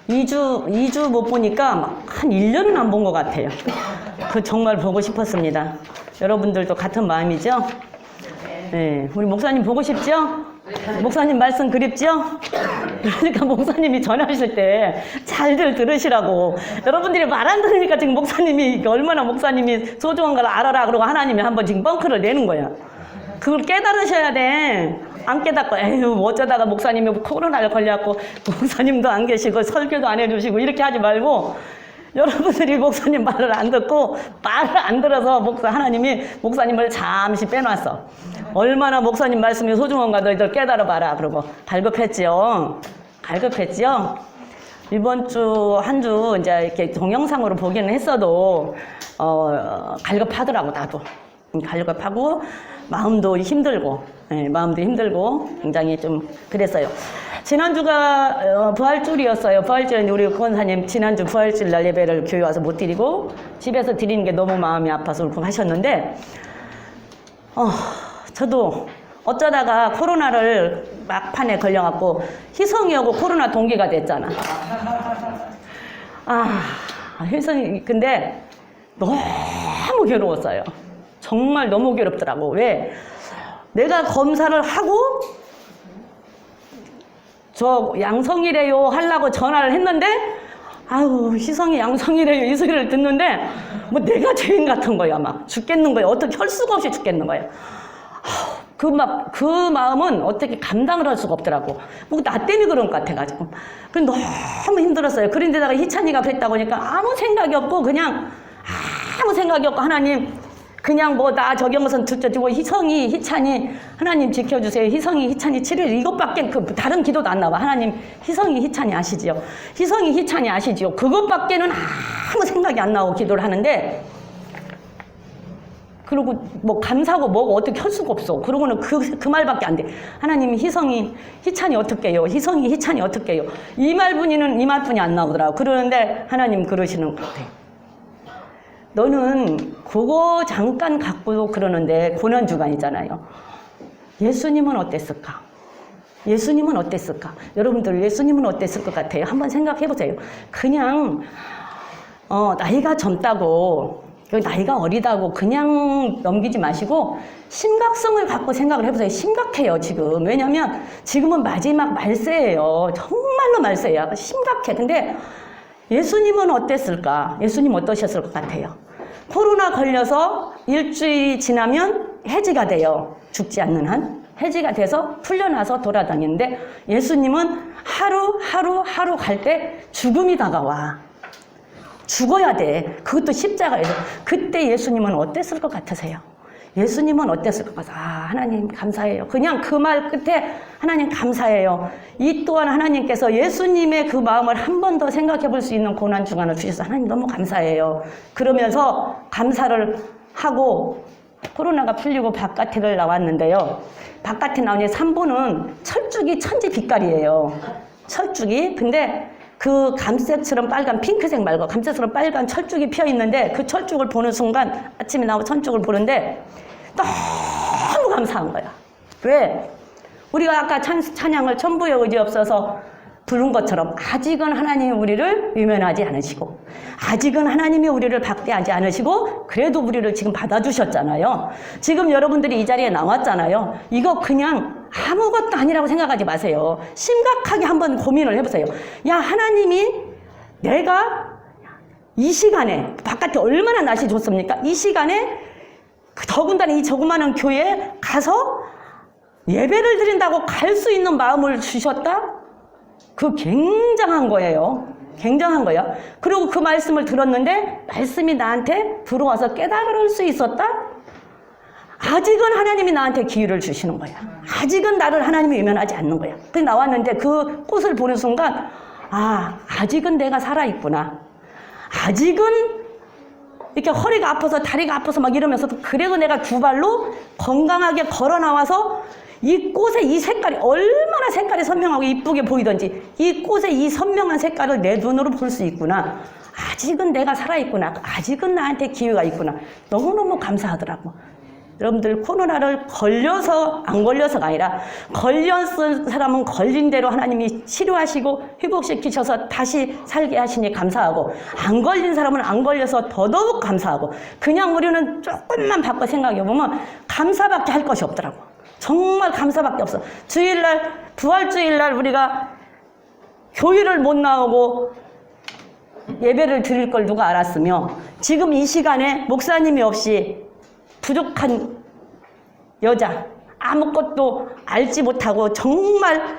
2주 못 보니까 막 한 1년은 안 본 것 같아요. 그 정말 보고 싶었습니다. 여러분들도 같은 마음이죠? 네, 우리 목사님 보고 싶죠? 목사님 말씀 그립죠? 그러니까 목사님이 전하실 때 잘들 들으시라고. 여러분들이 말 안 들으니까 지금 목사님이 얼마나 목사님이 소중한 걸 알아라 그러고 하나님이 한번 지금 뻥크를 내는 거야. 그걸 깨달으셔야 돼. 안 깨닫고 에휴 어쩌다가 목사님이 코로나를 걸려갖고 목사님도 안 계시고 설교도 안 해주시고 이렇게 하지 말고, 여러분들이 목사님 말을 안 듣고 말을 안 들어서 하나님이 목사님을 잠시 빼놨어. 얼마나 목사님 말씀이 소중한가 너희들 깨달아봐라 그러고 갈급했지요. 갈급했지요. 이번 주 한 주 이제 이렇게 동영상으로 보기는 했어도 갈급하더라고. 나도 갈급하고 마음도 힘들고, 마음도 힘들고 굉장히 좀 그랬어요. 지난주가 부활주일이었어요. 부활주일인데 우리 권사님 지난주 부활주일 날 예배를 교회 와서 못 드리고 집에서 드리는 게 너무 마음이 아파서 울컥하셨는데, 저도 어쩌다가 코로나를 막판에 걸려갖고 희성이하고 코로나 동기가 됐잖아. 희성이 근데 너무 괴로웠어요. 정말 너무 괴롭더라고. 왜? 내가 검사를 하고 저 양성이래요 하려고 전화를 했는데, 아유 희성이 양성이래요 이 소리를 듣는데 뭐 내가 죄인 같은 거야. 막 죽겠는 거야. 어떻게 할 수가 없이 죽겠는 거야. 그 마음은 어떻게 감당을 할 수가 없더라고. 뭐 나 때문에 그런 것 같아가지고. 그래 너무 힘들었어요. 그런데다가 희찬이가 뵀다고 하니까 아무 생각이 없고 그냥 아무 생각이 없고, 하나님 그냥 뭐 나 적용선 두고 희성이 희찬이 하나님 지켜주세요. 희성이 희찬이 치료해. 이것밖에 다른 기도도 안 나와. 하나님 희성이 희찬이 아시지요? 희성이 희찬이 아시지요? 그것밖에는 아무 생각이 안 나오고 기도를 하는데, 그리고 뭐 감사하고 뭐고 어떻게 할 수가 없어. 그러고는 그 말밖에 안 돼. 하나님 희성이 희찬이 어떻게 해요? 희성이 희찬이 어떻게 해요? 이 말뿐이 안 나오더라고. 그러는데 하나님 그러시는 것 같아. 너는 그거 잠깐 갖고 그러는데 고난주간이잖아요. 예수님은 어땠을까? 예수님은 어땠을까? 여러분들 예수님은 어땠을 것 같아요? 한번 생각해 보세요. 그냥 나이가 젊다고, 나이가 어리다고 그냥 넘기지 마시고 심각성을 갖고 생각을 해보세요. 심각해요 지금. 왜냐면 지금은 마지막 말세예요. 정말로 말세야. 심각해. 근데 예수님은 어땠을까? 예수님 어떠셨을 것 같아요? 코로나 걸려서 일주일이 지나면 해지가 돼요. 죽지 않는 한. 해지가 돼서 풀려나서 돌아다니는데, 예수님은 하루 갈 때 죽음이 다가와. 죽어야 돼. 그것도 십자가에서. 그때 예수님은 어땠을 것 같으세요? 예수님은 어땠을 것 같아요? 하나님 감사해요. 그냥 그 말 끝에 하나님 감사해요. 이 또한 하나님께서 예수님의 그 마음을 한 번 더 생각해 볼 수 있는 고난주간을 주셔서 하나님 너무 감사해요. 그러면서 감사를 하고 코로나가 풀리고 바깥에 나왔는데요. 바깥에 나오니 산보는 철쭉이 천지 빛깔이에요. 철쭉이. 근데 그 감색처럼 빨간, 핑크색 말고 감색처럼 빨간 철쭉이 피어 있는데, 그 철쭉을 보는 순간 아침에 나와 철쭉을 보는데 너무 감사한 거야. 왜? 우리가 아까 찬양을 천부의 의지 없어서 부른 것처럼 아직은 하나님이 우리를 외면하지 않으시고, 아직은 하나님이 우리를 박대하지 않으시고, 그래도 우리를 지금 받아주셨잖아요. 지금 여러분들이 이 자리에 나왔잖아요. 이거 그냥 아무것도 아니라고 생각하지 마세요. 심각하게 한번 고민을 해보세요. 야, 하나님이 내가 이 시간에 바깥에 얼마나 날씨 좋습니까? 이 시간에 더군다나 이 조그마한 교회에 가서 예배를 드린다고 갈 수 있는 마음을 주셨다? 그 굉장한 거예요. 굉장한 거야. 그리고 그 말씀을 들었는데 말씀이 나한테 들어와서 깨달을 수 있었다? 아직은 하나님이 나한테 기회를 주시는 거야. 아직은 나를 하나님이 외면하지 않는 거야. 근데 나왔는데 그 꽃을 보는 순간, 아직은 내가 살아있구나. 아직은 이렇게 허리가 아파서 다리가 아파서 막 이러면서, 그래도 내가 두 발로 건강하게 걸어 나와서 이 꽃의 이 색깔이 얼마나 색깔이 선명하고 이쁘게 보이던지, 이 꽃의 이 선명한 색깔을 내 눈으로 볼 수 있구나. 아직은 내가 살아있구나. 아직은 나한테 기회가 있구나. 너무너무 감사하더라고. 여러분들 코로나를 걸려서 안 걸려서가 아니라 걸렸은 사람은 걸린 대로 하나님이 치료하시고 회복시키셔서 다시 살게 하시니 감사하고, 안 걸린 사람은 안 걸려서 더더욱 감사하고, 그냥 우리는 조금만 바꿔 생각해 보면 감사밖에 할 것이 없더라고. 정말 감사밖에 없어. 주일날, 부활주일날 우리가 교회를 못 나오고 예배를 드릴 걸 누가 알았으며, 지금 이 시간에 목사님이 없이 부족한 여자, 아무것도 알지 못하고 정말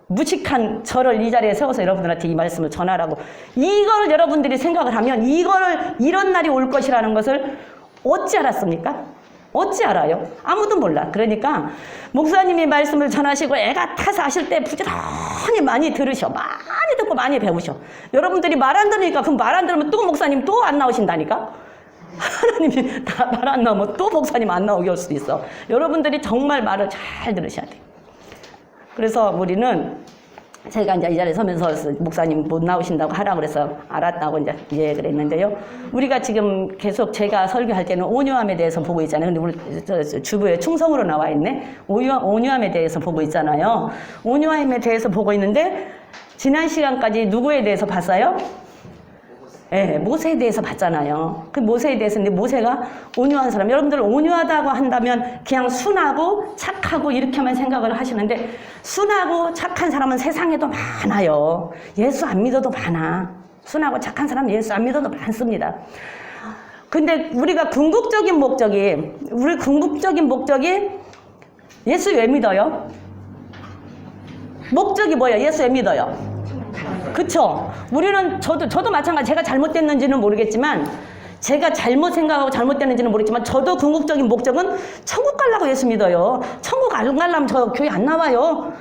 무식한 저를 이 자리에 세워서 여러분들한테 이 말씀을 전하라고, 이걸 여러분들이 생각을 하면 이런 날이 올 것이라는 것을 어찌 알았습니까? 어찌 알아요? 아무도 몰라. 그러니까 목사님이 말씀을 전하시고 애가 타서 하실 때 부지런히 많이 들으셔. 많이 듣고 많이 배우셔. 여러분들이 말 안 들으니까, 그럼 말 안 들으면 또 목사님 또 안 나오신다니까? 하나님이 다 말 안 나오면 또 목사님 안 나오게 할 수도 있어. 여러분들이 정말 말을 잘 들으셔야 돼. 그래서 우리는, 제가 이제 이 자리에 서면서 목사님 못 나오신다고 하라고 그래서 알았다고 이제 그랬는데요. 우리가 지금 계속 제가 설교할 때는 온유함에 대해서 보고 있잖아요. 근데 우리 주부에 충성으로 나와 있네. 온유함에 대해서 보고 있잖아요. 온유함에 대해서 보고 있는데, 지난 시간까지 누구에 대해서 봤어요? 예, 모세에 대해서 봤잖아요. 그 모세에 대해서, 근데 모세가 온유한 사람, 여러분들 온유하다고 한다면 그냥 순하고 착하고 이렇게만 생각을 하시는데, 순하고 착한 사람은 세상에도 많아요. 예수 안 믿어도 많아. 순하고 착한 사람 예수 안 믿어도 많습니다. 근데 우리가 궁극적인 목적이 예수 왜 믿어요? 목적이 뭐예요? 예수 왜 믿어요? 그쵸? 우리는, 저도 마찬가지, 제가 잘못됐는지는 모르겠지만, 제가 잘못 생각하고 잘못됐는지는 모르겠지만, 저도 궁극적인 목적은 천국 가려고 예수 믿어요. 천국 안 가려면 저 교회 안 나와요.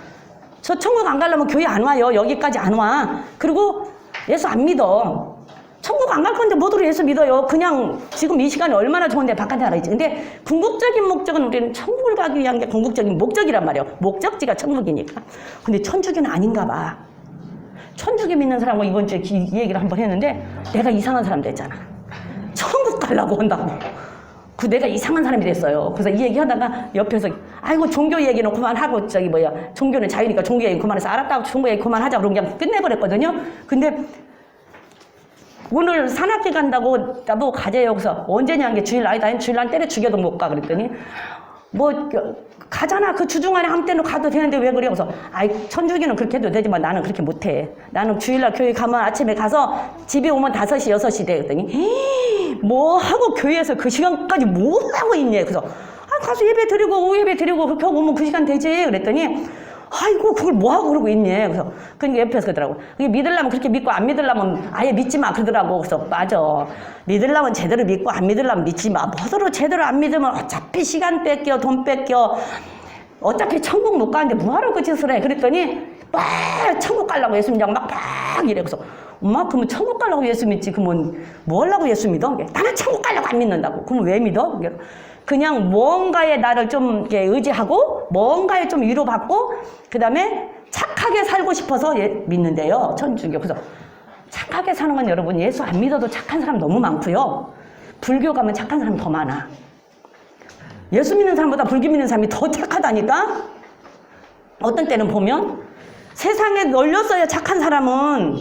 저 천국 안 가려면 교회 안 와요. 여기까지 안 와. 그리고 예수 안 믿어. 천국 안 갈 건데 뭐더러 예수 믿어요. 그냥 지금 이 시간이 얼마나 좋은데 바깥에 나가 있지. 근데 궁극적인 목적은, 우리는 천국을 가기 위한 게 궁극적인 목적이란 말이에요. 목적지가 천국이니까. 근데 천주교는 아닌가 봐. 천주교 믿는 사람하고 이번 주에 이 얘기를 한번 했는데, 내가 이상한 사람 됐잖아. 천국 가려고 한다고. 내가 이상한 사람이 됐어요. 그래서 이 얘기 하다가 옆에서, 아이고, 종교 얘기는 그만하고, 종교는 자유니까 종교 얘기 그만해서, 알았다고 종교 얘기 그만하자고 그러고 그냥 끝내버렸거든요. 근데 오늘 산악회 간다고 나보고 가재요. 그래서 언제냐, 게 주일 아니다. 주일날 때려 죽여도 못 가. 그랬더니, 가잖아. 그 주중 안에 아무 때나 가도 되는데 왜 그래? 그래서, 천주교는 그렇게 해도 되지만 나는 그렇게 못해. 나는 주일날 교회 가면 아침에 가서 집에 오면 5시, 6시 돼. 그랬더니, 뭐 하고 교회에서 그 시간까지 뭐 하고 있니? 그래서, 가서 예배 드리고, 오후 예배 드리고, 그렇게 하고 오면 그 시간 되지. 그랬더니, 아이고, 그걸 뭐 하고 그러고 있니? 그래서, 그러니까 옆에서 그러더라고. 믿으려면 그렇게 믿고, 안 믿으려면 아예 믿지 마. 그러더라고. 그래서, 맞아. 믿으려면 제대로 믿고, 안 믿으려면 믿지 마. 뭐더러 제대로 안 믿으면 어차피 시간 뺏겨, 돈 뺏겨. 어차피 천국 못 가는데 뭐하러 그 짓을 해? 그랬더니, 막 천국 가려고 예수 믿냐고 막 이래. 그래서, 엄마, 그러면 천국 가려고 예수 믿지. 그러면 뭐 하려고 예수 믿어? 나는 천국 가려고 안 믿는다고. 그러면 왜 믿어? 그냥 뭔가에 나를 좀 의지하고, 뭔가에 좀 위로받고, 그 다음에 착하게 살고 싶어서 믿는데요. 천주교. 그래서 착하게 사는 건 여러분, 예수 안 믿어도 착한 사람 너무 많고요. 불교 가면 착한 사람 더 많아. 예수 믿는 사람보다 불교 믿는 사람이 더 착하다니까? 어떤 때는 보면 세상에 널렸어야 착한 사람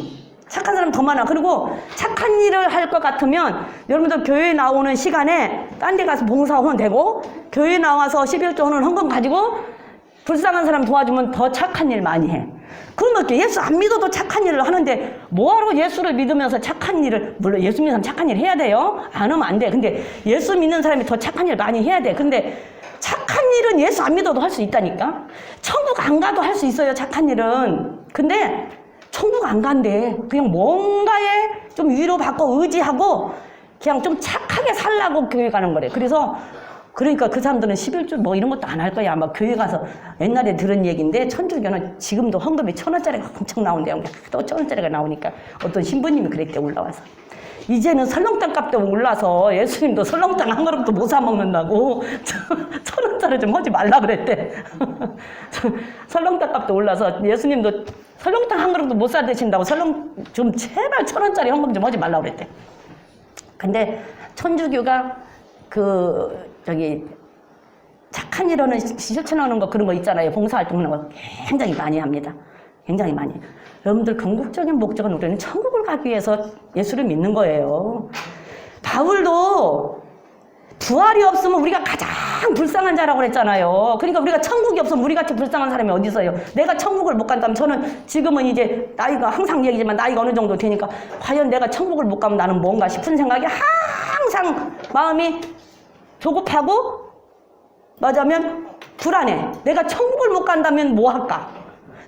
더 많아. 그리고 착한 일을 할 것 같으면 여러분들 교회에 나오는 시간에 딴 데 가서 봉사하면 되고, 교회에 나와서 11조는 헌금 가지고 불쌍한 사람 도와주면 더 착한 일 많이 해. 그러면 예수 안 믿어도 착한 일을 하는데 뭐하러 예수를 믿으면서 착한 일을, 물론 예수 믿는 사람 착한 일 해야 돼요. 안 하면 안 돼. 근데 예수 믿는 사람이 더 착한 일 많이 해야 돼. 근데 착한 일은 예수 안 믿어도 할 수 있다니까. 천국 안 가도 할 수 있어요, 착한 일은. 근데 천국 안 간대. 그냥 뭔가에 좀 위로받고 의지하고 그냥 좀 착하게 살라고 교회 가는 거래. 그러니까 그 사람들은 11조 뭐 이런 것도 안 할 거야. 아마 교회 가서 옛날에 들은 얘기인데, 천주교는 지금도 헌금이 1,000원짜리가 엄청 나온대요. 또 1,000원짜리가 나오니까 어떤 신부님이 그랬대, 올라와서. 이제는 설렁탕 값도 올라서 예수님도 설렁탕 한 그릇도 못 사 먹는다고 1,000원짜리 좀 하지 말라 그랬대. 설렁탕 값도 올라서 예수님도 설렁탕 한 그릇도 못 사 드신다고 좀 제발 1,000원짜리 헌금 좀 하지 말라 그랬대. 근데 천주교가 착한 일 하는 실천하는 거 그런 거 있잖아요. 봉사활동 하는 거 굉장히 많이 합니다. 굉장히 많이. 여러분들 궁극적인 목적은 우리는 천국을 가기 위해서 예수를 믿는 거예요. 바울도 부활이 없으면 우리가 가장 불쌍한 자라고 그랬잖아요. 그러니까 우리가 천국이 없으면 우리같이 불쌍한 사람이 어디 있어요. 내가 천국을 못 간다면 저는 지금은 이제 나이가 항상 얘기지만 나이가 어느 정도 되니까 과연 내가 천국을 못 가면 나는 뭔가 싶은 생각이 항상 마음이 조급하고 맞으면 불안해. 내가 천국을 못 간다면 뭐 할까?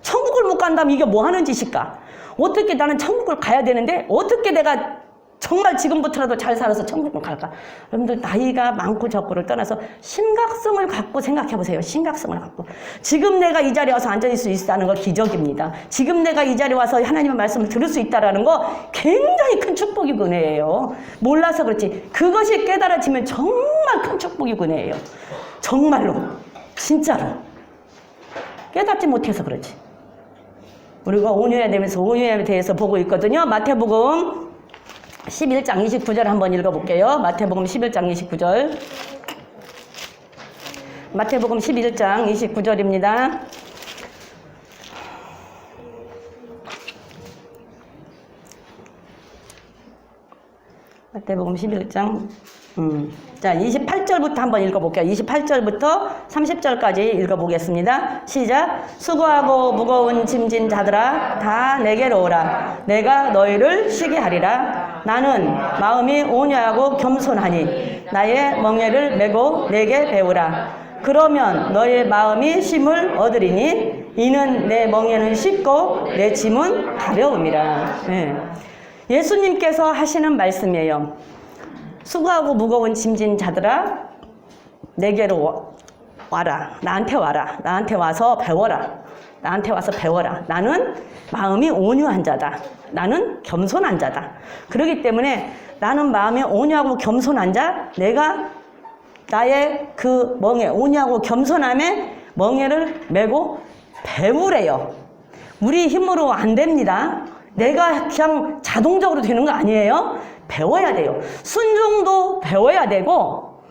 천국을 못 간다면 이게 뭐 하는 짓일까? 어떻게 나는 천국을 가야 되는데 어떻게 내가 정말 지금부터라도 잘 살아서 천국을 갈까? 여러분들 나이가 많고 적고를 떠나서 심각성을 갖고 생각해 보세요. 심각성을 갖고. 지금 내가 이 자리에 와서 앉아 있을 수 있다는 거 기적입니다. 지금 내가 이 자리에 와서 하나님의 말씀을 들을 수 있다는 거 굉장히 큰 축복이고 은혜예요. 몰라서 그렇지. 그것이 깨달아지면 정말 큰 축복이고 은혜예요. 정말로. 진짜로. 깨닫지 못해서 그렇지. 우리가 온유해야 되면서 온유에 대해서 보고 있거든요. 마태복음 11장 29절 한번 읽어볼게요. 마태복음 11장 29절. 마태복음 11장 29절입니다. 마태복음 11장 자 28절부터 한번 읽어볼게요. 28절부터 30절까지 읽어보겠습니다. 시작. 수고하고 무거운 짐진 자들아 다 내게로 오라. 내가 너희를 쉬게 하리라. 나는 마음이 온유하고 겸손하니 나의 멍에를 메고 내게 배우라. 그러면 너의 마음이 쉼을 얻으리니 이는 내 멍에는 쉽고 내 짐은 가벼움이라. 네. 예수님께서 하시는 말씀이에요. 수고하고 무거운 짐진 자들아 내게로 와라. 나한테 와라. 나한테 와서 배워라. 나한테 와서 배워라. 나는 마음이 온유한 자다. 나는 겸손한 자다. 그렇기 때문에 나는 마음이 온유하고 겸손한 자, 내가 나의 그 멍에, 온유하고 겸손함에 멍에를 메고 배우래요. 우리 힘으로 안 됩니다. 내가 그냥 자동적으로 되는 거 아니에요. 배워야 돼요. 순종도 배워야 되고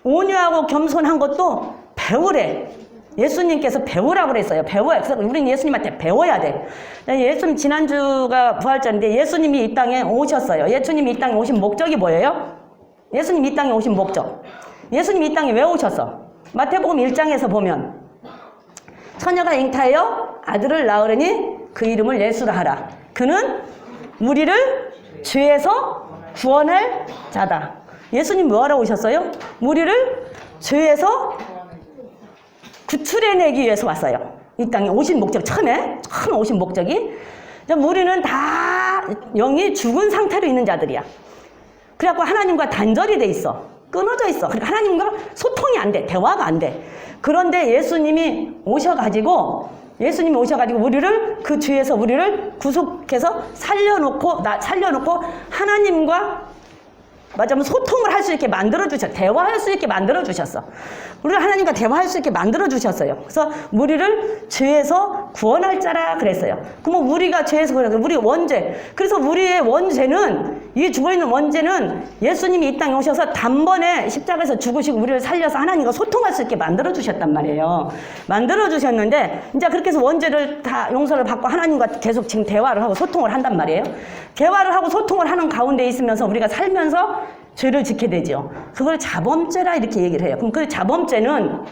온유하고 겸손한 것도 배우래. 예수님께서 배우라고 그랬어요. 배워야. 그래서 우리는 예수님한테 배워야 돼. 예수님 지난주가 부활절인데 예수님이 이 땅에 오셨어요. 예수님이 이 땅에 오신 목적이 뭐예요? 예수님 이 땅에 오신 목적. 예수님 이 땅에 왜 오셨어? 마태복음 1장에서 보면 처녀가 잉타하여 아들을 낳으려니 그 이름을 예수라 하라. 그는 우리를 죄에서 구원할 자다. 예수님 뭐하러 오셨어요? 우리를 죄에서 구출해내기 위해서 왔어요. 이 땅에 오신 목적, 처음에 오신 목적이 우리는 다 영이 죽은 상태로 있는 자들이야. 그래갖고 하나님과 단절이 돼 있어. 끊어져 있어. 그러니까 하나님과 소통이 안 돼. 대화가 안 돼. 그런데 예수님이 오셔가지고 우리를 그 죄에서 우리를 구속해서 살려놓고 하나님과 맞아면 소통을 할 수 있게 만들어주셨어. 대화할 수 있게 만들어주셨어. 우리를 하나님과 대화할 수 있게 만들어주셨어요. 그래서 우리를 죄에서 구원할 자라 그랬어요. 그럼 우리가 죄에서 구원할 우리 원죄. 그래서 우리의 원죄는, 이 죽어있는 원죄는 예수님이 이 땅에 오셔서 단번에 십자가에서 죽으시고 우리를 살려서 하나님과 소통할 수 있게 만들어주셨단 말이에요. 만들어주셨는데 이제 그렇게 해서 원죄를 다 용서를 받고 하나님과 계속 지금 대화를 하고 소통을 한단 말이에요. 대화를 하고 소통을 하는 가운데 있으면서 우리가 살면서 죄를 짓게 되죠. 그걸 자범죄라 이렇게 얘기를 해요. 그럼 그 자범죄는,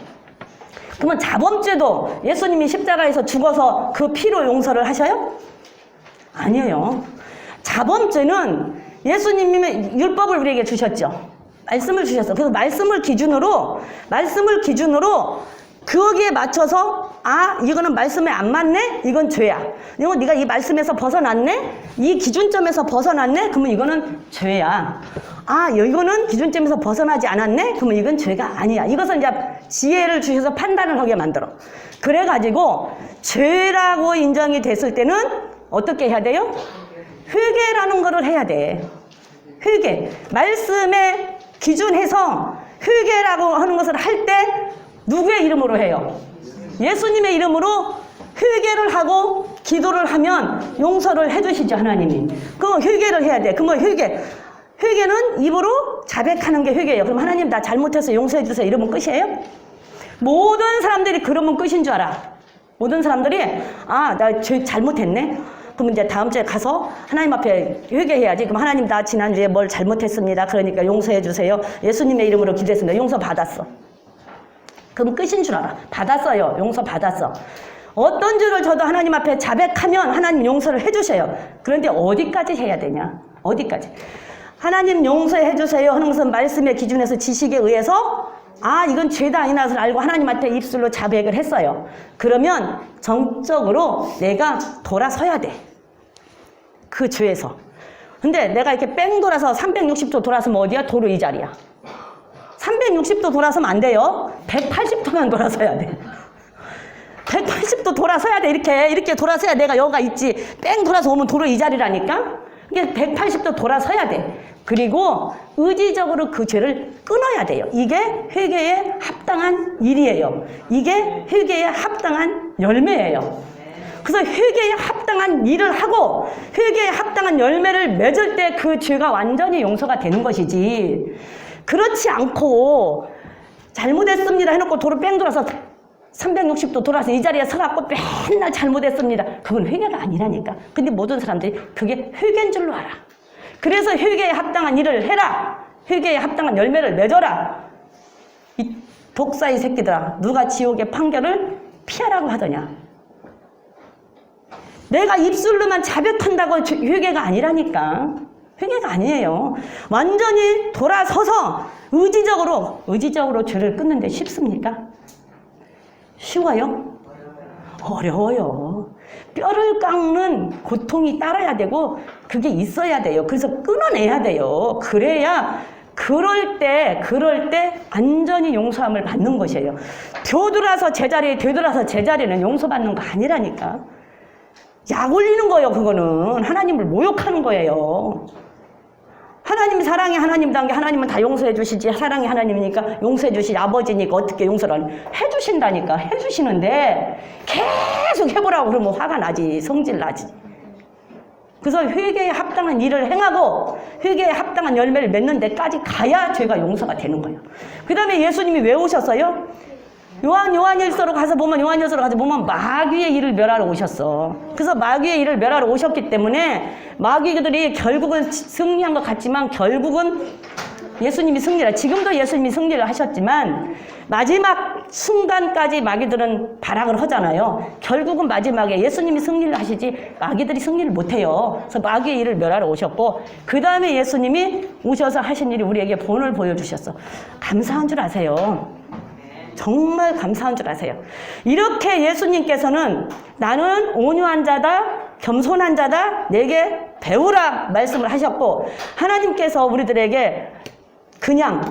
그러면 자범죄도 예수님이 십자가에서 죽어서 그 피로 용서를 하셔요? 아니에요. 자범죄는 예수님이 율법을 우리에게 주셨죠. 말씀을 주셨어. 그래서 말씀을 기준으로 거기에 맞춰서 이거는 말씀에 안 맞네? 이건 죄야. 이거 네가 이 말씀에서 벗어났네? 이 기준점에서 벗어났네? 그러면 이거는 죄야. 이거는 기준점에서 벗어나지 않았네? 그러면 이건 죄가 아니야. 이것은 이제 지혜를 주셔서 판단을 하게 만들어. 그래가지고 죄라고 인정이 됐을 때는 어떻게 해야 돼요? 회개라는 거를 해야 돼. 회개. 말씀에 기준해서 회개라고 하는 것을 할 때 누구의 이름으로 해요? 예수님의 이름으로 회개를 하고 기도를 하면 용서를 해주시죠, 하나님이. 그 회개를 해야 돼. 그러면 회개. 회개는 입으로 자백하는 게 회개예요. 그럼 하나님 나 잘못해서 용서해 주세요. 이러면 끝이에요? 모든 사람들이 그러면 끝인 줄 알아. 모든 사람들이 나 잘못했네. 그럼 이제 다음 주에 가서 하나님 앞에 회개해야지. 그럼 하나님 나 지난주에 뭘 잘못했습니다. 그러니까 용서해 주세요. 예수님의 이름으로 기도했습니다. 용서 받았어. 그럼 끝인 줄 알아. 받았어요. 용서 받았어. 어떤 죄를 저도 하나님 앞에 자백하면 하나님 용서를 해주셔요. 그런데 어디까지 해야 되냐? 어디까지? 하나님 용서해 주세요 하는 것은 말씀의 기준에서 지식에 의해서 이건 죄다 아니라서 알고 하나님한테 입술로 자백을 했어요. 그러면 정적으로 내가 돌아서야 돼. 그 죄에서. 근데 내가 이렇게 뺑 돌아서 360도 돌아서면 어디야? 도로 이 자리야. 360도 돌아서면 안 돼요. 180도만 돌아서야 돼. 180도 돌아서야 돼. 이렇게 돌아서야 내가 여기가 있지. 뺑 돌아서 오면 도로 이 자리라니까. 이게 180도 돌아서야 돼. 그리고 의지적으로 그 죄를 끊어야 돼요. 이게 회개에 합당한 일이에요. 이게 회개에 합당한 열매예요. 그래서 회개에 합당한 일을 하고 회개에 합당한 열매를 맺을 때 그 죄가 완전히 용서가 되는 것이지. 그렇지 않고 잘못했습니다 해놓고 도로 뺑 돌아서 360도 돌아서 이 자리에 서갖고 맨날 잘못했습니다. 그건 회개가 아니라니까. 근데 모든 사람들이 그게 회개인 줄로 알아. 그래서 회개에 합당한 일을 해라. 회개에 합당한 열매를 맺어라. 이 독사의 새끼들아, 누가 지옥의 판결을 피하라고 하더냐. 내가 입술로만 자백한다고 회개가 아니라니까. 회개가 아니에요. 완전히 돌아서서 의지적으로 죄를 끊는데 쉽습니까? 쉬워요? 어려워요. 뼈를 깎는 고통이 따라야 되고 그게 있어야 돼요. 그래서 끊어내야 돼요. 그래야 그럴 때 완전히 용서함을 받는 것이에요. 되돌아서 제자리는 용서받는 거 아니라니까. 약 올리는 거예요. 그거는 하나님을 모욕하는 거예요. 하나님 사랑이 하나님답게 하나님은 다 용서해 주시지. 사랑이 하나님이니까 용서해 주시지. 아버지니까 어떻게 용서를 해주신다니까. 해주시는데 계속 해보라고 그러면 화가 나지. 성질 나지. 그래서 회개에 합당한 일을 행하고 회개에 합당한 열매를 맺는 데까지 가야 죄가 용서가 되는 거예요. 그 다음에 예수님이 왜 오셨어요? 요한일서로 가서 보면 마귀의 일을 멸하러 오셨어. 그래서 마귀의 일을 멸하러 오셨기 때문에 마귀들이 결국은 승리한 것 같지만 결국은 예수님이 승리를, 지금도 예수님이 승리를 하셨지만 마지막 순간까지 마귀들은 발악을 하잖아요. 결국은 마지막에 예수님이 승리를 하시지 마귀들이 승리를 못해요. 그래서 마귀의 일을 멸하러 오셨고 그 다음에 예수님이 오셔서 하신 일이 우리에게 본을 보여주셨어. 감사한 줄 아세요. 정말 감사한 줄 아세요. 이렇게 예수님께서는 나는 온유한 자다, 겸손한 자다, 내게 배우라 말씀을 하셨고 하나님께서 우리들에게 그냥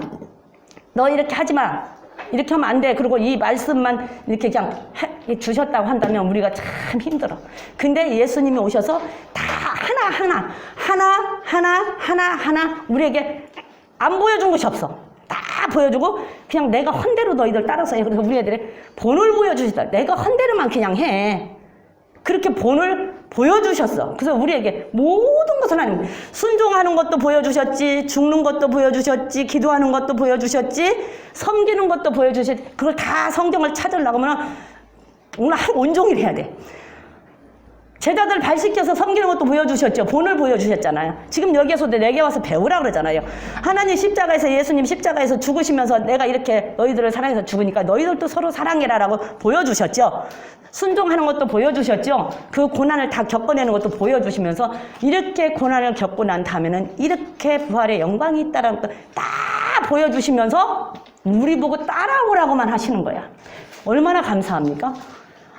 너 이렇게 하지 마, 이렇게 하면 안 돼. 그리고 이 말씀만 이렇게 그냥 주셨다고 한다면 우리가 참 힘들어. 근데 예수님이 오셔서 다 하나 우리에게 안 보여준 것이 없어. 다 보여주고 그냥 내가 헌대로 너희들 따라서 해. 그래서 우리 애들이 본을 보여주시다. 내가 헌대로만 그냥 해. 그렇게 본을 보여주셨어. 그래서 우리에게 모든 것을 하나님 순종하는 것도 보여주셨지, 죽는 것도 보여주셨지, 기도하는 것도 보여주셨지, 섬기는 것도 보여주셨지. 그걸 다 성경을 찾으려고 하면 오늘 하루 온종일 해야 돼. 제자들 발 씻겨서 섬기는 것도 보여주셨죠. 본을 보여주셨잖아요. 지금 여기에서도 내게 와서 배우라 그러잖아요. 하나님 십자가에서, 예수님 십자가에서 죽으시면서 내가 이렇게 너희들을 사랑해서 죽으니까 너희들도 서로 사랑해라라고 보여주셨죠. 순종하는 것도 보여주셨죠. 그 고난을 다 겪어내는 것도 보여주시면서 이렇게 고난을 겪고 난 다음에는 이렇게 부활의 영광이 있다라는 것도 다 보여주시면서 우리 보고 따라오라고만 하시는 거야. 얼마나 감사합니까?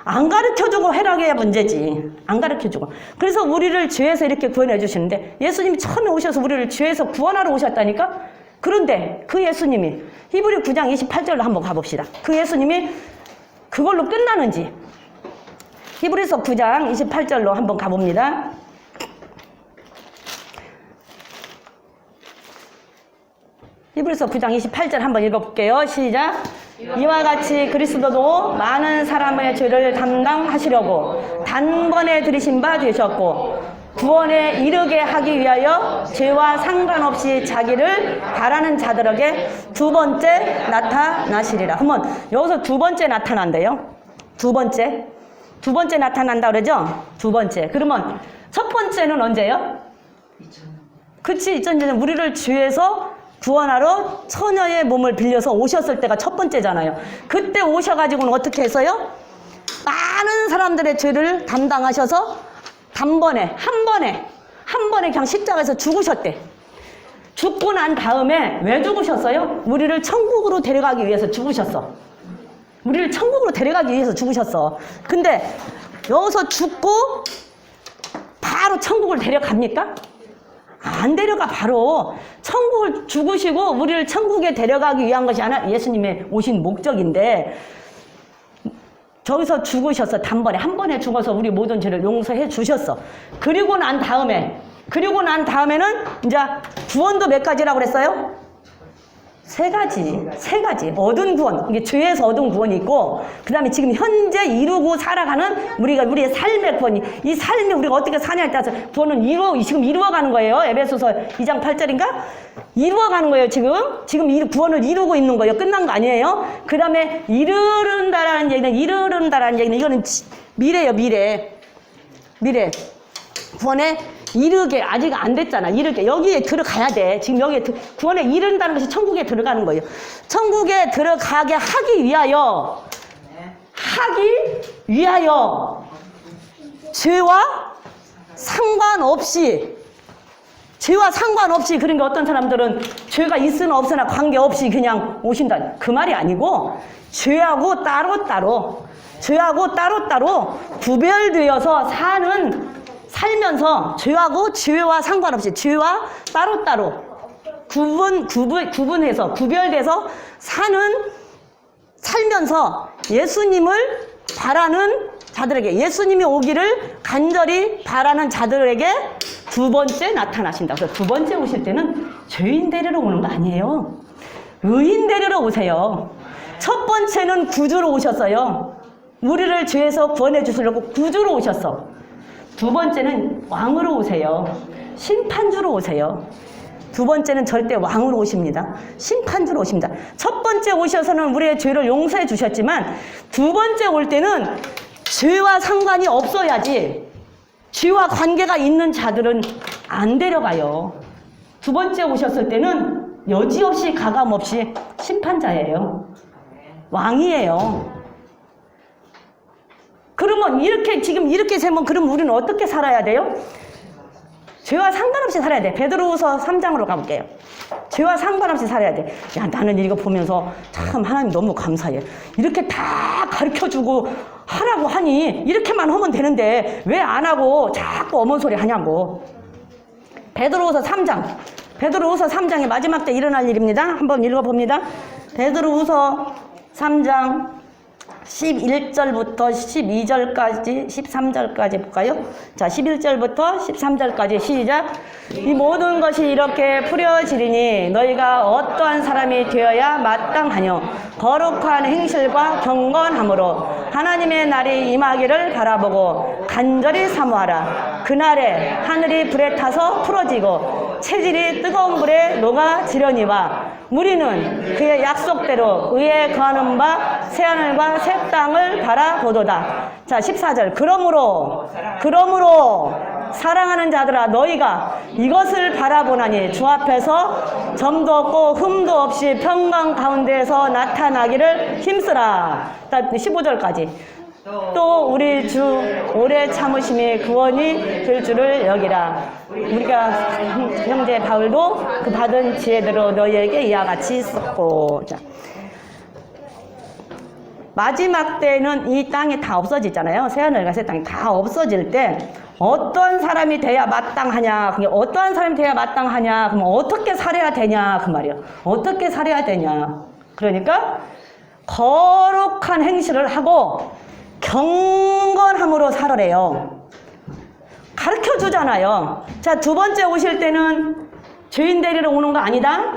안 가르쳐주고 해라게 문제지. 안 가르쳐주고. 그래서 우리를 죄에서 이렇게 구원해 주시는데 예수님이 처음에 오셔서 우리를 죄에서 구원하러 오셨다니까? 그런데 그 예수님이 히브리 9장 28절로 한번 가봅시다. 그 예수님이 그걸로 끝나는지. 히브리서 9장 28절로 한번 가봅니다. 히브리서 9장 28절 한번 읽어볼게요. 시작. 이와 같이 그리스도도 많은 사람의 죄를 담당하시려고 단번에 들이신 바 되셨고 구원에 이르게 하기 위하여 죄와 상관없이 자기를 바라는 자들에게 두 번째 나타나시리라. 한번 여기서 두 번째 나타난대요. 두 번째 나타난다 그러죠? 두 번째. 그러면 첫 번째는 언제요? 그치, 2000년 우리를 죄에서 구원하러 처녀의 몸을 빌려서 오셨을 때가 첫 번째잖아요. 그때 오셔가지고는 어떻게 했어요? 많은 사람들의 죄를 담당하셔서 한 번에 그냥 십자가에서 죽으셨대. 죽고 난 다음에 왜 죽으셨어요? 우리를 천국으로 데려가기 위해서 죽으셨어. 우리를 천국으로 데려가기 위해서 죽으셨어. 근데 여기서 죽고 바로 천국을 데려갑니까? 안 데려가. 바로 천국을 죽으시고 우리를 천국에 데려가기 위한 것이 하나 예수님의 오신 목적인데, 저기서 죽으셨어. 단번에 한 번에 죽어서 우리 모든 죄를 용서해 주셨어. 그리고 난 다음에는 이제 구원도 몇 가지라고 그랬어요? 세 가지. 얻은 구원. 이게 죄에서 얻은 구원이 있고, 그 다음에 지금 현재 이루고 살아가는 우리의 삶의 구원이, 이 삶이 우리가 어떻게 사냐에 따라서 구원은 지금 이루어가는 거예요. 에베소서 2장 8절인가? 이루어가는 거예요, 지금 이 구원을 이루고 있는 거예요. 끝난 거 아니에요? 그 다음에 이르른다라는 얘기는, 이거는 미래예요, 미래. 구원에 이르게, 아직 안 됐잖아. 이르게. 여기에 들어가야 돼. 지금 여기에 구원에 이른다는 것이 천국에 들어가는 거예요. 천국에 들어가게 하기 위하여 죄와 상관없이, 그러니까 어떤 사람들은 죄가 있으나 없으나 관계없이 그냥 오신다. 그 말이 아니고, 죄하고 따로따로 구별되어서 살면서 죄와 상관없이, 죄와 따로따로 구분해서 구별돼서 살면서 예수님을 바라는 자들에게, 예수님이 오기를 간절히 바라는 자들에게 두 번째 나타나신다. 그래서 두 번째 오실 때는 죄인 데리러 오는 거 아니에요. 의인 데리러 오세요. 첫 번째는 구주로 오셨어요. 우리를 죄에서 구원해 주시려고 구주로 오셨어. 두 번째는 왕으로 오세요. 심판주로 오세요. 두 번째는 절대 왕으로 오십니다. 심판주로 오십니다. 첫 번째 오셔서는 우리의 죄를 용서해 주셨지만, 두 번째 올 때는 죄와 상관이 없어야지, 죄와 관계가 있는 자들은 안 데려가요. 두 번째 오셨을 때는 여지없이 가감없이 심판자예요. 왕이에요. 그러면 지금 이렇게 세면, 그럼 우리는 어떻게 살아야 돼요? 죄와 상관없이 살아야 돼. 베드로후서 3장으로 가볼게요. 죄와 상관없이 살아야 돼. 야, 나는 이거 보면서 참 하나님 너무 감사해. 이렇게 다 가르쳐주고 하라고 하니 이렇게만 하면 되는데 왜 안 하고 자꾸 어머니 소리 하냐고. 베드로후서 3장의 마지막 때 일어날 일입니다. 한번 읽어봅니다. 베드로후서 3장 11절부터 12절까지 13절까지 볼까요? 자, 11절부터 13절까지 시작. 이 모든 것이 이렇게 풀어지리니 너희가 어떠한 사람이 되어야 마땅하뇨? 거룩한 행실과 경건함으로 하나님의 날이 임하기를 바라보고 간절히 사모하라. 그날에 하늘이 불에 타서 풀어지고 체질이 뜨거운 불에 녹아지려니와 우리는 그의 약속대로 의에 거하는 바 새하늘과 새 땅을 바라보도다. 자, 14절. 그러므로 사랑하는 자들아, 너희가 이것을 바라보나니 주 앞에서 점도 없고 흠도 없이 평강 가운데에서 나타나기를 힘쓰라. 15절까지. 또 우리 주 오래 참으심이 구원이 될 줄을 여기라. 우리가 형제 바울도 그 받은 지혜대로 너희에게 이와 같이 썼고. 자, 마지막 때는 이 땅이 다 없어지잖아요. 새하늘과 새 땅이 다 없어질 때 어떤 사람이 돼야 마땅하냐? 그게 어떠한 사람이 돼야 마땅하냐? 그럼 어떻게 살아야 되냐? 그 말이에요. 어떻게 살아야 되냐? 그러니까 거룩한 행실을 하고 경건함으로 살아래요. 가르쳐 주잖아요. 자, 두 번째 오실 때는 죄인 데리러 오는 거 아니다?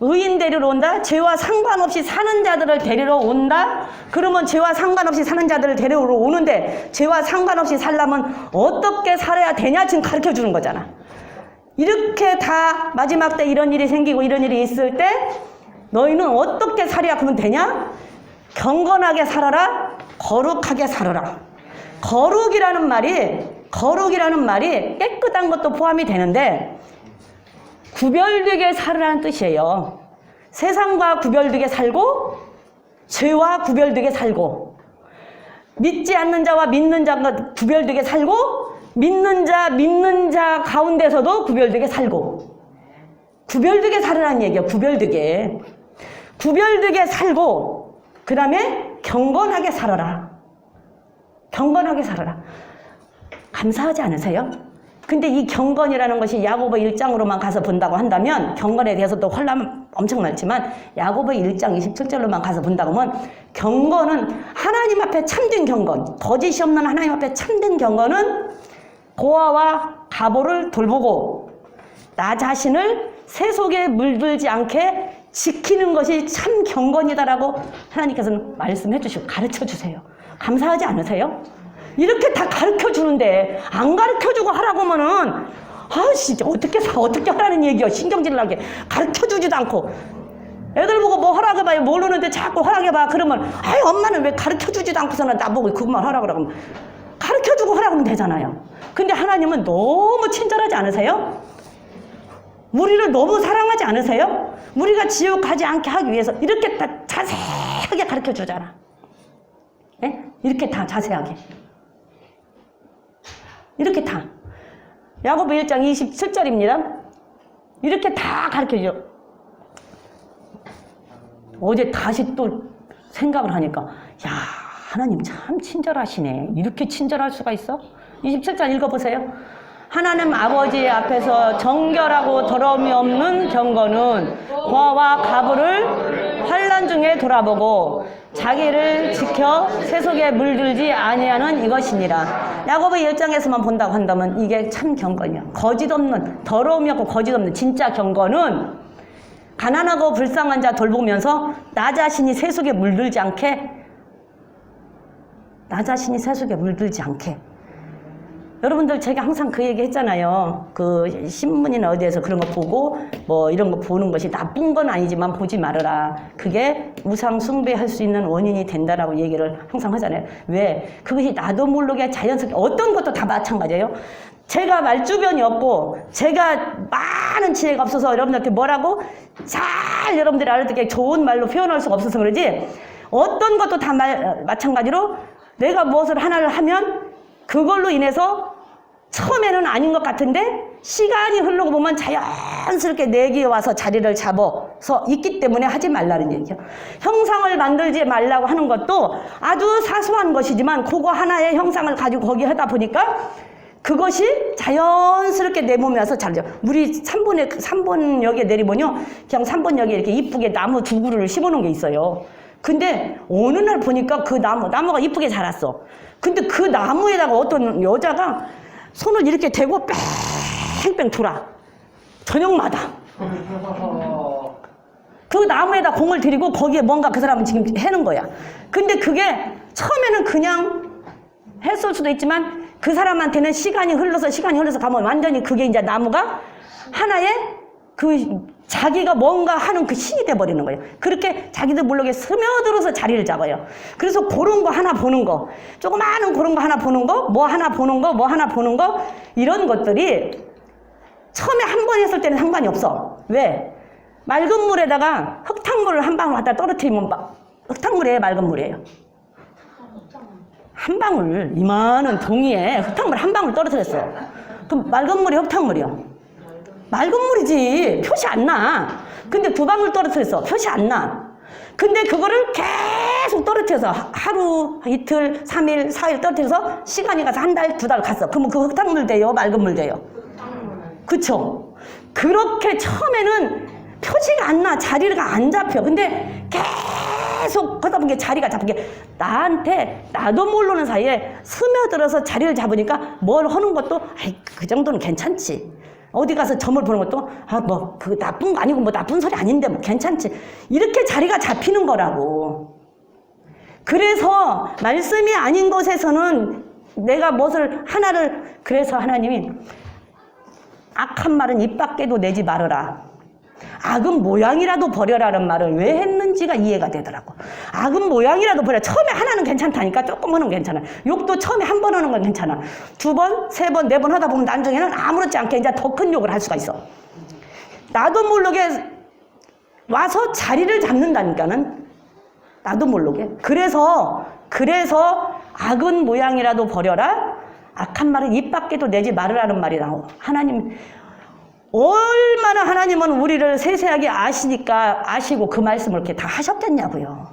의인 데리러 온다? 죄와 상관없이 사는 자들을 데리러 온다? 그러면 죄와 상관없이 사는 자들을 데리러 오는데 죄와 상관없이 살려면 어떻게 살아야 되냐? 지금 가르쳐 주는 거잖아. 이렇게 다 마지막 때 이런 일이 생기고 이런 일이 있을 때 너희는 어떻게 살아야 그러면 되냐? 경건하게 살아라, 거룩하게 살아라. 거룩이라는 말이 깨끗한 것도 포함이 되는데 구별되게 살으라는 뜻이에요. 세상과 구별되게 살고 죄와 구별되게 살고 믿지 않는 자와 믿는 자가 구별되게 살고 믿는 자 가운데서도 구별되게 살고 구별되게 살으라는 얘기예요. 구별되게 살고 그 다음에 경건하게 살아라. 경건하게 살아라. 감사하지 않으세요? 근데 이 경건이라는 것이 야고보 1장으로만 가서 본다고 한다면 경건에 대해서도 혼란 엄청 많지만 야고보 1장 27절로만 가서 본다고 하면 경건은 하나님 앞에 참된 경건, 거짓이 없는 하나님 앞에 참된 경건은 고아와 가보를 돌보고 나 자신을 세속에 물들지 않게 지키는 것이 참 경건이다라고 하나님께서는 말씀해 주시고 가르쳐 주세요. 감사하지 않으세요? 이렇게 다 가르쳐 주는데 안 가르쳐 주고 하라고 하면은 진짜 어떻게 하라는 얘기야. 신경질 나게 가르쳐 주지도 않고 애들 보고 뭐 하라고 해봐요. 모르는데 자꾸 하라고 해봐. 그러면 엄마는 왜 가르쳐 주지도 않고서는 나보고 그것만 하라고 그러면 가르쳐 주고 하라고 하면 되잖아요. 근데 하나님은 너무 친절하지 않으세요? 우리를 너무 사랑하지 않으세요? 우리가 지옥 가지 않게 하기 위해서 이렇게 다 자세하게 가르쳐 주잖아. 네? 이렇게 다 자세하게. 이렇게 다. 야고보 1장 27절입니다. 이렇게 다 가르쳐줘. 어제 다시 또 생각을 하니까 하나님 참 친절하시네. 이렇게 친절할 수가 있어? 27절 읽어보세요. 하나님 아버지 앞에서 정결하고 더러움이 없는 경건은 고아와 가부를 환난 중에 돌아보고 자기를 지켜 세속에 물들지 아니하는 이것이니라. 야고보 1장에서만 본다고 한다면 이게 참 경건이야. 거짓 없는, 더러움이 없고 거짓 없는 진짜 경건은 가난하고 불쌍한 자 돌보면서 나 자신이 세속에 물들지 않게 여러분들 제가 항상 그 얘기 했잖아요. 그 신문이나 어디에서 그런 거 보고 뭐 이런 거 보는 것이 나쁜 건 아니지만 보지 말아라. 그게 우상 숭배할 수 있는 원인이 된다라고 얘기를 항상 하잖아요. 왜? 그것이 나도 모르게 자연스럽게 어떤 것도 다 마찬가지예요. 제가 말주변이 없고 제가 많은 지혜가 없어서 여러분들한테 뭐라고 잘 여러분들이 알아듣게 좋은 말로 표현할 수가 없어서 그러지 어떤 것도 다 마찬가지로 내가 무엇을 하나를 하면 그걸로 인해서 처음에는 아닌 것 같은데 시간이 흐르고 보면 자연스럽게 내게 와서 자리를 잡아서 있기 때문에 하지 말라는 얘기죠. 형상을 만들지 말라고 하는 것도 아주 사소한 것이지만 그거 하나의 형상을 가지고 거기 하다 보니까 그것이 자연스럽게 내 몸에 와서 자리죠. 우리 3번역에 내리보면요. 그냥 3번역에 이렇게 이쁘게 나무 두 그루를 심어놓은 게 있어요. 근데 어느 날 보니까 그 나무가 이쁘게 자랐어. 근데 그 나무에다가 어떤 여자가 손을 이렇게 대고 뺑뺑 돌아. 저녁마다. 그 나무에다 공을 들이고 거기에 뭔가 그 사람은 지금 해는 거야. 근데 그게 처음에는 그냥 했을 수도 있지만 그 사람한테는 시간이 흘러서 가면 완전히 그게 이제 나무가 하나의 자기가 뭔가 하는 그 신이 돼버리는 거예요. 그렇게 자기도 모르게 스며들어서 자리를 잡아요. 그래서 그런 거 하나 보는 거, 조그마한 그런 거 하나 보는 거, 뭐 하나 보는 거, 이런 것들이 처음에 한 번 했을 때는 상관이 없어. 왜? 맑은 물에다가 흙탕물을 한 방울 갖다 떨어뜨리면 흙탕물이에요, 맑은 물이에요? 한 방울, 이만한 종이에 흙탕물 한 방울 떨어뜨렸어. 그럼 맑은 물이 흙탕물이요? 맑은 물이지. 표시 안 나. 근데 2방울 떨어뜨렸어. 표시 안 나. 근데 그거를 계속 떨어뜨려서 하루, 이틀, 3일, 4일 떨어뜨려서 시간이 가서 1달, 2달 갔어. 그러면 그 흙탕물 돼요? 맑은 물 돼요? 그쵸? 그렇게 처음에는 표시가 안 나. 자리가 안 잡혀. 근데 계속 하다 보니까 자리가 잡힌 게 나한테 나도 모르는 사이에 스며들어서 자리를 잡으니까 뭘 하는 것도 그 정도는 괜찮지. 어디 가서 점을 보는 것도 뭐 그 나쁜 거 아니고 뭐 나쁜 소리 아닌데 뭐 괜찮지. 이렇게 자리가 잡히는 거라고. 그래서 말씀이 아닌 것에서는 내가 무엇을 하나를 그래서 하나님이 악한 말은 입 밖에도 내지 말아라. 악은 모양이라도 버려라는 말을 왜 했는지가 이해가 되더라고. 악은 모양이라도 버려. 처음에 하나는 괜찮다니까. 조금 하는 건 괜찮아. 욕도 처음에 한 번 하는 건 괜찮아. 두 번, 세 번, 네 번 하다 보면 나중에는 아무렇지 않게 이제 더 큰 욕을 할 수가 있어. 나도 모르게 와서 자리를 잡는다니까는. 나도 모르게. 그래서 악은 모양이라도 버려라. 악한 말은 입 밖에도 내지 말으라는 말이라고. 하나님 얼마나 하나님은 우리를 세세하게 아시고 그 말씀을 이렇게 다 하셨겠냐고요.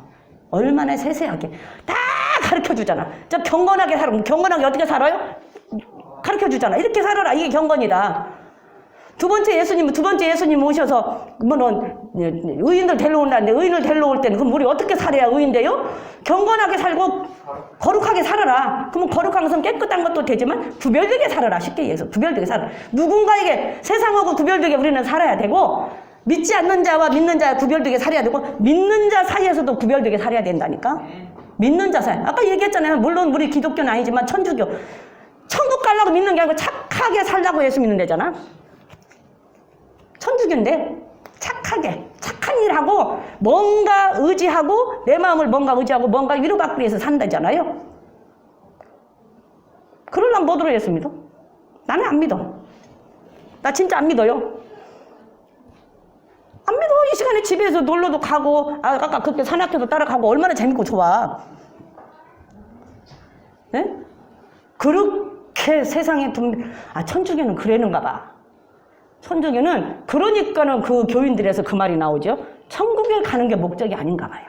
얼마나 세세하게 다 가르쳐 주잖아. 저 경건하게 살아. 경건하게 어떻게 살아요? 가르쳐 주잖아. 이렇게 살아라. 이게 경건이다. 두 번째 예수님 오셔서 의인들 데려온다는데 의인을 데려올 때는 그럼 우리 어떻게 살아야 의인데요? 경건하게 살고 거룩하게 살아라. 그러면 거룩한 것은 깨끗한 것도 되지만 구별되게 살아라. 쉽게 얘기해서 구별되게 살아라. 누군가에게 세상하고 구별되게 우리는 살아야 되고 믿지 않는 자와 믿는 자 구별되게 살아야 되고 믿는 자 사이에서도 구별되게 살아야 된다니까. 믿는 자 사이. 아까 얘기했잖아요. 물론 우리 기독교는 아니지만 천주교. 천국 가려고 믿는 게 아니고 착하게 살라고 예수 믿는 데잖아. 천주교인데 착하게 착한 일하고 뭔가 의지하고 내 마음을 뭔가 의지하고 뭔가 위로받기 위해서 산다잖아요. 그러려면 뭐 들어 예수 믿어? 나는 안 믿어. 나 진짜 안 믿어요. 안 믿어. 이 시간에 집에서 놀러도 가고 아까 그렇게 산악회도 따라가고 얼마나 재밌고 좋아. 네? 그렇게 세상에 천주교는 그러는가 봐. 천주교는 그러니까는 그 교인들에서 그 말이 나오죠. 천국에 가는 게 목적이 아닌가 봐요.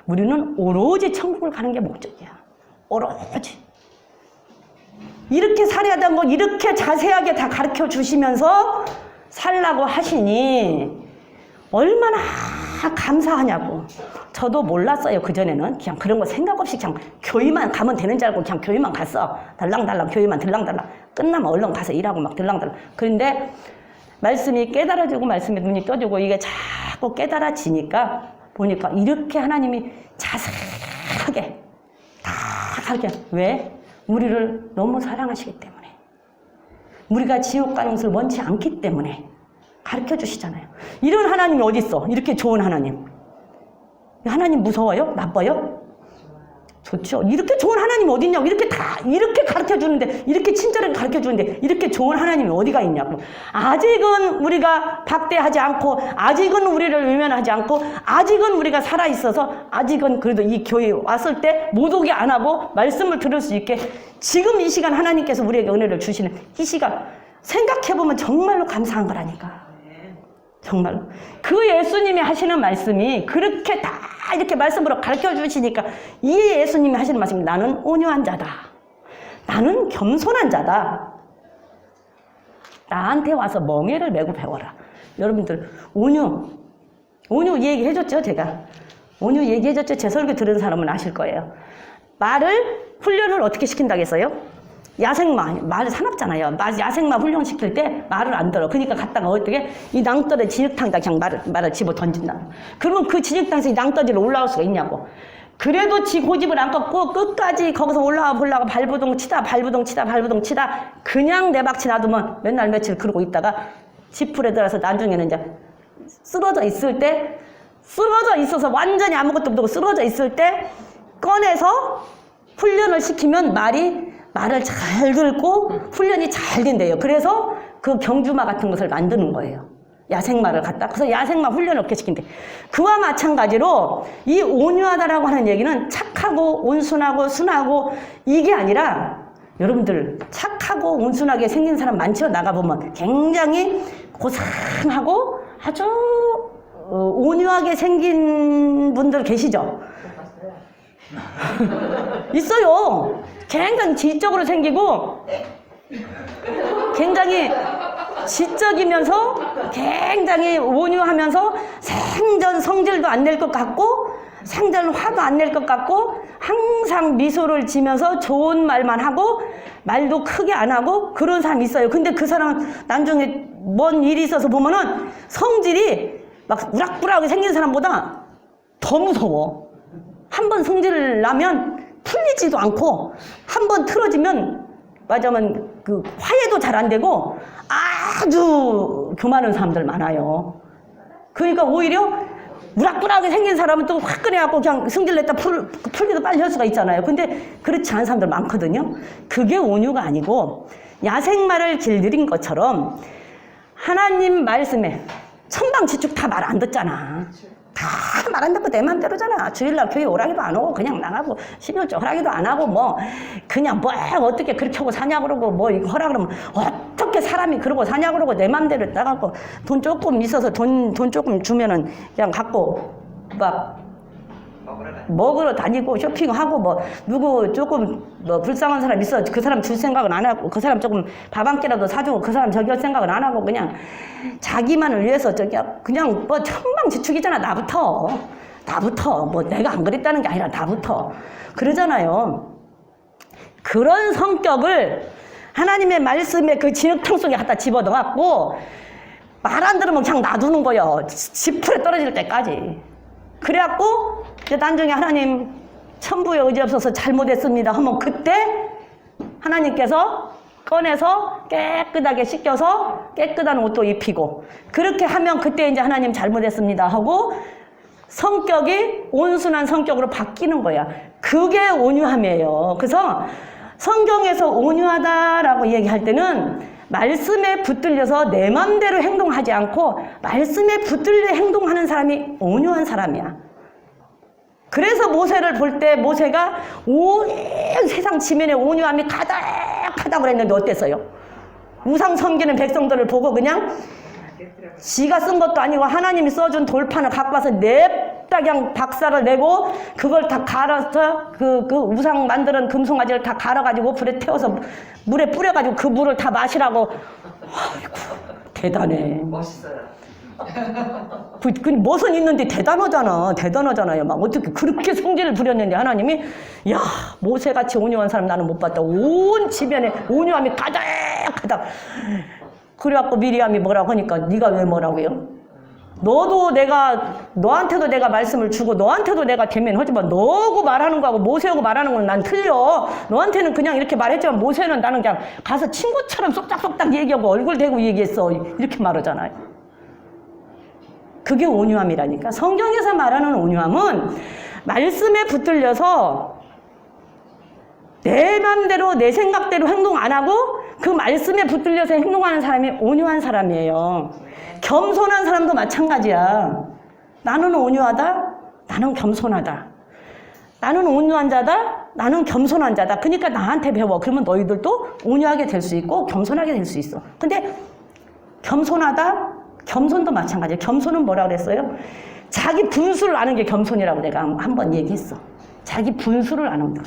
우리는 오로지 천국을 가는 게 목적이야. 오로지. 이렇게 살아야 되는 거 이렇게 자세하게 다 가르쳐 주시면서 살라고 하시니 얼마나 감사하냐고. 저도 몰랐어요. 그전에는 그냥 그런 거 생각 없이 그냥 교회만 가면 되는 줄 알고 그냥 교회만 갔어. 달랑달랑 교회만 들랑달랑. 끝나면 얼른 가서 일하고 막 들랑달랑. 그런데 말씀이 깨달아지고 말씀에 눈이 떠지고 이게 자꾸 깨달아지니까 보니까 이렇게 하나님이 자세하게 다 가르쳐. 왜? 우리를 너무 사랑하시기 때문에. 우리가 지옥 가는 것을 원치 않기 때문에 가르쳐 주시잖아요. 이런 하나님이 어디 있어? 이렇게 좋은 하나님. 하나님 무서워요? 나빠요? 좋죠. 이렇게 좋은 하나님이 어디 있냐고. 이렇게 가르쳐 주는데, 이렇게 친절하게 가르쳐 주는데, 이렇게 좋은 하나님이 어디가 있냐고. 아직은 우리가 박대하지 않고, 아직은 우리를 외면하지 않고, 아직은 우리가 살아있어서, 아직은 그래도 이 교회에 왔을 때 못 오게 안 하고, 말씀을 들을 수 있게, 지금 이 시간 하나님께서 우리에게 은혜를 주시는 이 시간, 생각해보면 정말로 감사한 거라니까. 정말로. 그 예수님이 하시는 말씀이 그렇게 다 이렇게 말씀으로 가르쳐 주시니까 이 예수님이 하시는 말씀이 나는 온유한 자다. 나는 겸손한 자다. 나한테 와서 멍에를 메고 배워라. 여러분들 온유 얘기해줬죠 제가. 온유 얘기해줬죠. 제 설교 들은 사람은 아실 거예요. 훈련을 어떻게 시킨다고 했어요? 야생마, 말 사납잖아요. 야생마 훈련시킬 때 말을 안 들어. 그러니까 갔다가 어떻게 이 낭떠러지 진흙탕에다 그냥 말을 집어 던진다. 그러면 그 진흙탕에서 이 낭떠러지로 올라올 수가 있냐고. 그래도 지 고집을 안 꺾고 끝까지 거기서 올라와 보려고 발부동 치다 그냥 내박치 놔두면 맨날 며칠 그러고 있다가 지풀에 들어서 나중에는 이제 쓰러져 있어서 완전히 아무것도 못하고 쓰러져 있을 때 꺼내서 훈련을 시키면 말을 잘 듣고 훈련이 잘 된대요. 그래서 그 경주마 같은 것을 만드는 거예요. 야생마를 갖다. 그래서 야생마 훈련을 어떻게 시킨대. 그와 마찬가지로 이 온유하다라고 하는 얘기는 착하고 온순하고 순하고 이게 아니라 여러분들 착하고 온순하게 생긴 사람 많죠? 나가보면 굉장히 고상하고 아주 온유하게 생긴 분들 계시죠? 있어요. 굉장히 지적으로 생기고 굉장히 지적이면서 굉장히 온유하면서 생전 성질도 안 낼 것 같고 상대는 화도 안 낼 것 같고 항상 미소를 지면서 좋은 말만 하고 말도 크게 안 하고 그런 사람이 있어요. 근데 그 사람은 나중에 뭔 일이 있어서 보면은 성질이 막 우락부락하게 생긴 사람보다 더 무서워. 한번 성질을 나면 풀리지도 않고 한번 틀어지면 맞으면 그 화해도 잘 안 되고 아주 교만한 사람들 많아요. 그러니까 오히려 우락부락하게 생긴 사람은 또 화끈해갖고 그냥 성질 냈다 풀기도 빨리 할 수가 있잖아요. 근데 그렇지 않은 사람들 많거든요. 그게 온유가 아니고 야생마를 길들인 것처럼 하나님 말씀에 천방지축 다 말 안 듣잖아. 다 말 안 듣고 내 맘대로잖아. 주일날 교회 오라기도 안 오고 그냥 나가고 12월째 허락기도 안 하고 뭐 그냥 뭐 어떻게 그렇게 하고 사냐 그러고 뭐 이거 허라 그러면 어떻게 사람이 그러고 사냐 그러고 내 맘대로 나가고 돈 조금 있어서 돈 조금 주면은 그냥 갖고 막 먹으러 다니고 쇼핑하고 뭐 누구 조금 뭐 불쌍한 사람 있어 그 사람 줄 생각은 안 하고 그 사람 조금 밥 한 끼라도 사주고 그 사람 저기 할 생각은 안 하고 그냥 자기만을 위해서 저기 그냥 뭐 천방지축이잖아. 나부터 뭐 내가 안 그랬다는 게 아니라 나부터 그러잖아요. 그런 성격을 하나님의 말씀에 그 진흙탕 속에 갖다 집어넣어갖고 말 안 들으면 그냥 놔두는 거예요. 지풀에 떨어질 때까지. 그래갖고 이제 나중에 하나님 천부에 의지 없어서 잘못했습니다 하면 그때 하나님께서 꺼내서 깨끗하게 씻겨서 깨끗한 옷도 입히고 그렇게 하면 그때 이제 하나님 잘못했습니다 하고 성격이 온순한 성격으로 바뀌는 거야. 그게 온유함이에요. 그래서 성경에서 온유하다라고 얘기할 때는 말씀에 붙들려서 내 맘대로 행동하지 않고 말씀에 붙들려 행동하는 사람이 온유한 사람이야. 그래서 모세를 볼 때 모세가 온 세상 지면에 온유함이 가득하다고 그랬는데 어땠어요? 우상 섬기는 백성들을 보고 그냥 지가 쓴 것도 아니고 하나님이 써준 돌판을 갖고 와서 냅다 그냥 박살을 내고 그걸 다 갈아서 그 우상 만드는 금송아지를 다 갈아가지고 불에 태워서 물에 뿌려가지고 그 물을 다 마시라고. 아이고 대단해. 멋있어요. 그 멋은 있는데 대단하잖아요. 막 어떻게 그렇게 성질을 부렸는데 하나님이 야 모세같이 온유한 사람 나는 못 봤다. 온 지변에 온유함이 가득하다. 그래갖고 미리암이 뭐라고 하니까 네가 왜 뭐라고요? 너한테도 내가 말씀을 주고 너한테도 내가 대면하지만 너하고 말하는 거하고 모세하고 말하는 건 난 틀려. 너한테는 그냥 이렇게 말했지만 모세는 나는 그냥 가서 친구처럼 쏙닥쏙닥 얘기하고 얼굴 대고 얘기했어. 이렇게 말하잖아요. 그게 온유함이라니까. 성경에서 말하는 온유함은 말씀에 붙들려서 내 맘대로 내 생각대로 행동 안 하고 그 말씀에 붙들려서 행동하는 사람이 온유한 사람이에요. 겸손한 사람도 마찬가지야. 나는 온유하다. 나는 겸손하다. 나는 온유한 자다. 나는 겸손한 자다. 그러니까 나한테 배워. 그러면 너희들도 온유하게 될 수 있고 겸손하게 될 수 있어. 근데 겸손하다. 겸손도 마찬가지예요. 겸손은 뭐라 그랬어요? 자기 분수를 아는 게 겸손이라고 내가 한번 얘기했어. 자기 분수를 아는 거.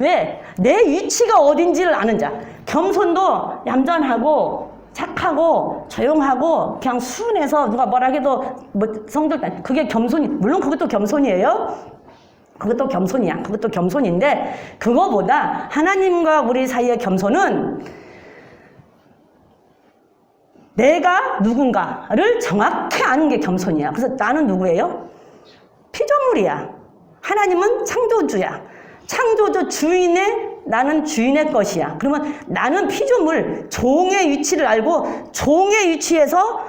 왜? 내 위치가 어딘지를 아는 자. 겸손도 얌전하고 착하고 조용하고 그냥 순해서 누가 뭐라 해도 뭐 성들 그게 겸손이 물론 그것도 겸손이에요. 그것도 겸손이야. 그것도 겸손인데 그거보다 하나님과 우리 사이의 겸손은 내가 누군가를 정확히 아는 게 겸손이야. 그래서 나는 누구예요? 피조물이야. 하나님은 창조주야. 창조주 나는 주인의 것이야. 그러면 나는 피조물, 종의 위치를 알고 종의 위치에서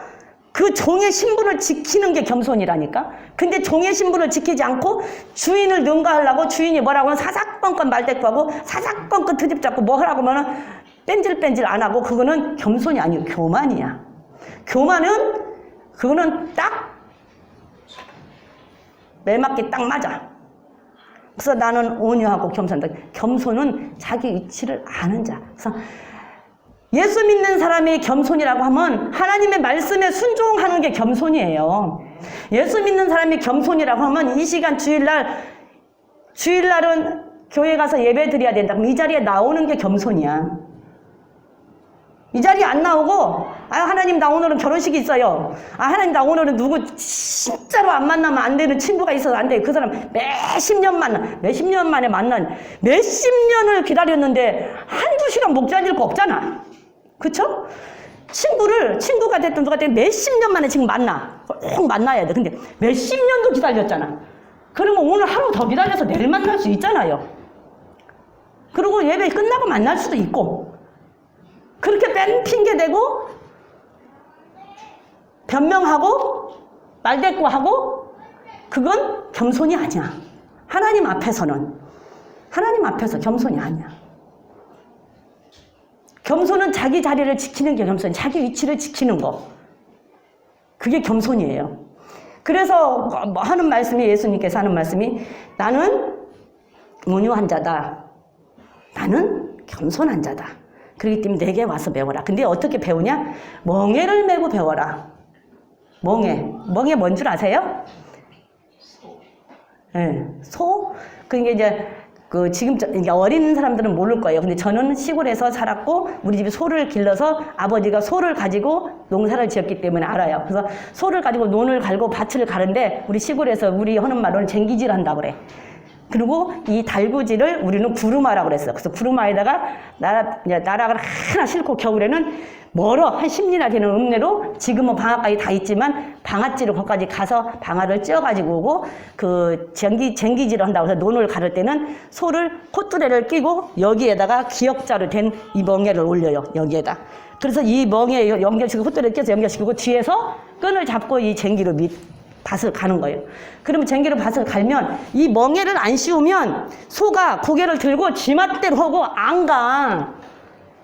그 종의 신분을 지키는 게 겸손이라니까. 근데 종의 신분을 지키지 않고 주인을 능가하려고 주인이 뭐라고 하면 사사건건 말대꾸하고 사사건건 트집잡고 뭐 하라고 하면은 뺀질뺀질 안 하고 그거는 겸손이 아니고 교만이야. 교만은 그거는 딱 매맞게 딱 맞아. 그래서 나는 온유하고 겸손하다. 겸손은 자기 위치를 아는 자. 그래서 예수 믿는 사람이 겸손이라고 하면 하나님의 말씀에 순종하는 게 겸손이에요. 예수 믿는 사람이 겸손이라고 하면 이 시간 주일날은 교회 가서 예배 드려야 된다. 그럼 이 자리에 나오는 게 겸손이야. 이 자리에 안 나오고 하나님 나 오늘은 결혼식이 있어요. 하나님 나 오늘은 누구 진짜로 안 만나면 안 되는 친구가 있어서 안 돼. 그 사람 몇십 년 만에 만난 몇십 년을 기다렸는데 한두 시간 목 잘릴 거 없잖아. 그쵸? 친구가 됐든 누가 됐든 몇십 년 만에 지금 꼭 만나야 돼. 근데 몇십 년도 기다렸잖아. 그러면 오늘 하루 더 기다려서 내일 만날 수 있잖아요. 그리고 예배 끝나고 만날 수도 있고. 그렇게 뺀 핑계 대고 변명하고 말대꾸하고 그건 겸손이 아니야. 하나님 앞에서 겸손이 아니야. 겸손은 자기 자리를 지키는 게 겸손, 자기 위치를 지키는 거. 그게 겸손이에요. 그래서 하는 말씀이, 예수님께서 하는 말씀이, 나는 온유한 자다. 나는 겸손한 자다. 그렇기 때문에 내게 와서 배워라. 근데 어떻게 배우냐? 멍에를 메고 배워라. 멍에 뭔 줄 아세요? 네, 소? 그게 이제 지금 어린 사람들은 모를 거예요. 근데 저는 시골에서 살았고 우리 집이 소를 길러서 아버지가 소를 가지고 농사를 지었기 때문에 알아요. 그래서 소를 가지고 논을 갈고 밭을 가는데 우리 시골에서 우리 하는 말로는 쟁기질 한다고 그래. 그리고 이 달구지를 우리는 구루마라고 그랬어요. 그래서 구루마에다가 나락을 하나 싣고 겨울에는 멀어 한 10리나 되는 읍내로, 지금은 방앗간이 다 있지만 방앗지로 거기까지 가서 방아를 찧어가지고 오고, 그 쟁기질을 한다고 해서 논을 가를 때는 소를 콧뚜레를 끼고 여기에다가 기역자로 된 이 멍에를 올려요. 여기에다. 그래서 이 멍에 연결시키고 콧뚜레를 껴서 연결시키고 뒤에서 끈을 잡고 이 쟁기로 밭을 가는 거예요. 그러면 쟁기로 밭을 갈면 이 멍에를 안 씌우면 소가 고개를 들고 지맛대로 하고 안 가.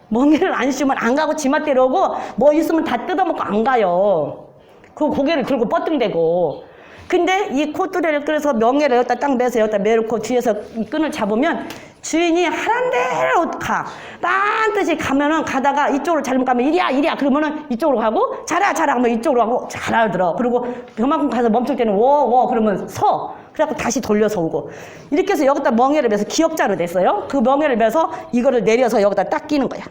멍에를 안 씌우면 안 가고 지맛대로 하고 뭐 있으면 다 뜯어먹고 안 가요. 그 고개를 들고 뻗등대고. 근데 이 콧뚜레를 끌어서 멍에를 여기다 딱 매서 여기다 매놓고 뒤에서 이 끈을 잡으면 주인이 하란 대로 가. 딴 뜻이 가면은 가다가 이쪽으로 잘못 가면 이리야 그러면은 이쪽으로 가고, 자라 하면 이쪽으로 가고 잘 알아들어. 그리고 그만큼 가서 멈출 때는 워 그러면 서. 그래갖고 다시 돌려서 오고. 이렇게 해서 여기다 멍에를 매서 기역자로 됐어요. 그 멍에를 매서 이거를 내려서 여기다 딱 끼는 거야.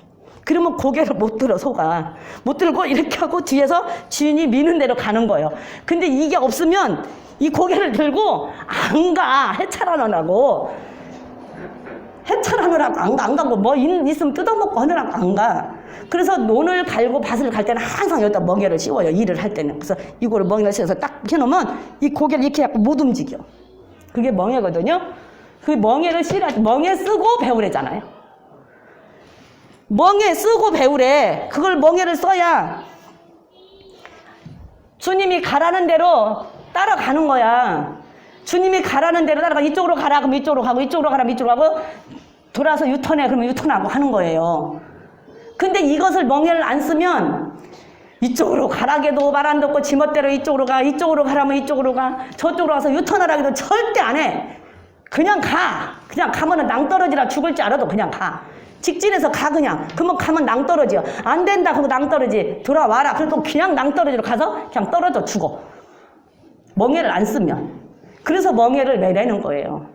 그러면 고개를 못 들어, 소가. 못 들고 이렇게 하고 뒤에서 주인이 미는 대로 가는 거예요. 근데 이게 없으면 이 고개를 들고 안 가. 해찰하느라고 안 가고 뭐 있으면 뜯어먹고 하느라고 안 가. 그래서 논을 갈고 밭을 갈 때는 항상 여기다 멍에를 씌워요. 일을 할 때는. 그래서 이거를 멍에를 씌워서 딱 해놓으면 이 고개를 이렇게 해갖고 못 움직여. 그게 멍에거든요. 그 멍에를 멍에 쓰고 배우래잖아요. 멍에 쓰고 배우래. 그걸 멍에를 써야 주님이 가라는 대로 따라가는 거야. 주님이 가라는 대로 따라가. 이쪽으로 가라 그러면 이쪽으로 가고, 이쪽으로 가라면 이쪽으로 가고, 돌아서 유턴해 그러면 유턴하고 하는 거예요. 근데 이것을 멍에를 안 쓰면 이쪽으로 가라게도 말 안 듣고 지멋대로 이쪽으로 가라면 이쪽으로 가, 저쪽으로 가서 유턴하라기도 절대 안 해. 그냥 가면은 낭떠러지라 죽을지 알아도 그냥 가. 직진해서 가. 그냥 그러면 가면 낭떠러지요. 안 된다 그러면 낭떠러지. 돌아와라 그래도 그냥 낭떠러지로 가서 그냥 떨어져 죽어. 멍에를 안 쓰면. 그래서 멍에를 매라는 거예요.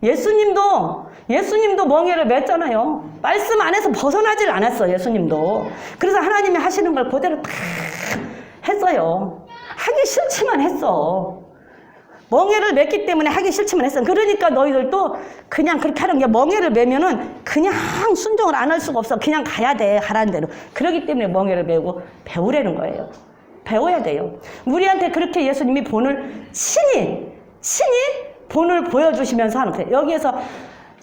예수님도 멍에를 맸잖아요. 말씀 안에서 벗어나질 않았어. 예수님도. 그래서 하나님이 하시는 걸 그대로 다 했어요. 하기 싫지만 했어. 멍에를 맸기 때문에 하기 싫지만 했어. 그러니까 너희들도 그냥 그렇게 하는 게, 멍에를 매면은 그냥 순종을 안 할 수가 없어. 그냥 가야 돼. 하라는 대로. 그러기 때문에 멍에를 매고 배우라는 거예요. 배워야 돼요. 우리한테 그렇게 예수님이 본을 친히 본을 보여주시면서 하는 거예요. 여기에서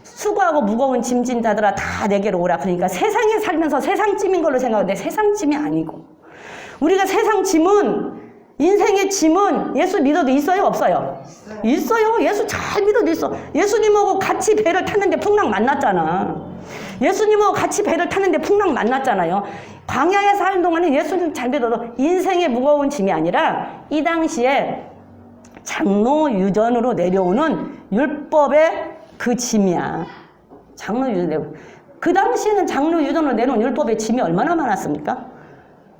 수고하고 무거운 짐진 자들아 다 내게로 오라. 그러니까 세상에 살면서 세상짐인 걸로 생각하는데 세상짐이 아니고, 우리가 세상 짐은, 인생의 짐은 예수 믿어도 있어요 없어요? 있어요. 예수 잘 믿어도 있어. 예수님하고 같이 배를 탔는데 풍랑 만났잖아. 예수님하고 같이 배를 탔는데 풍랑 만났잖아요. 광야에 사는 동안에 예수님 잘 믿어도 인생의 무거운 짐이 아니라 이 당시에 장로 유전으로 내려오는 율법의 그 짐이야. 장로 유전. 그 당시에는 장로 유전으로 내려온 율법의 짐이 얼마나 많았습니까?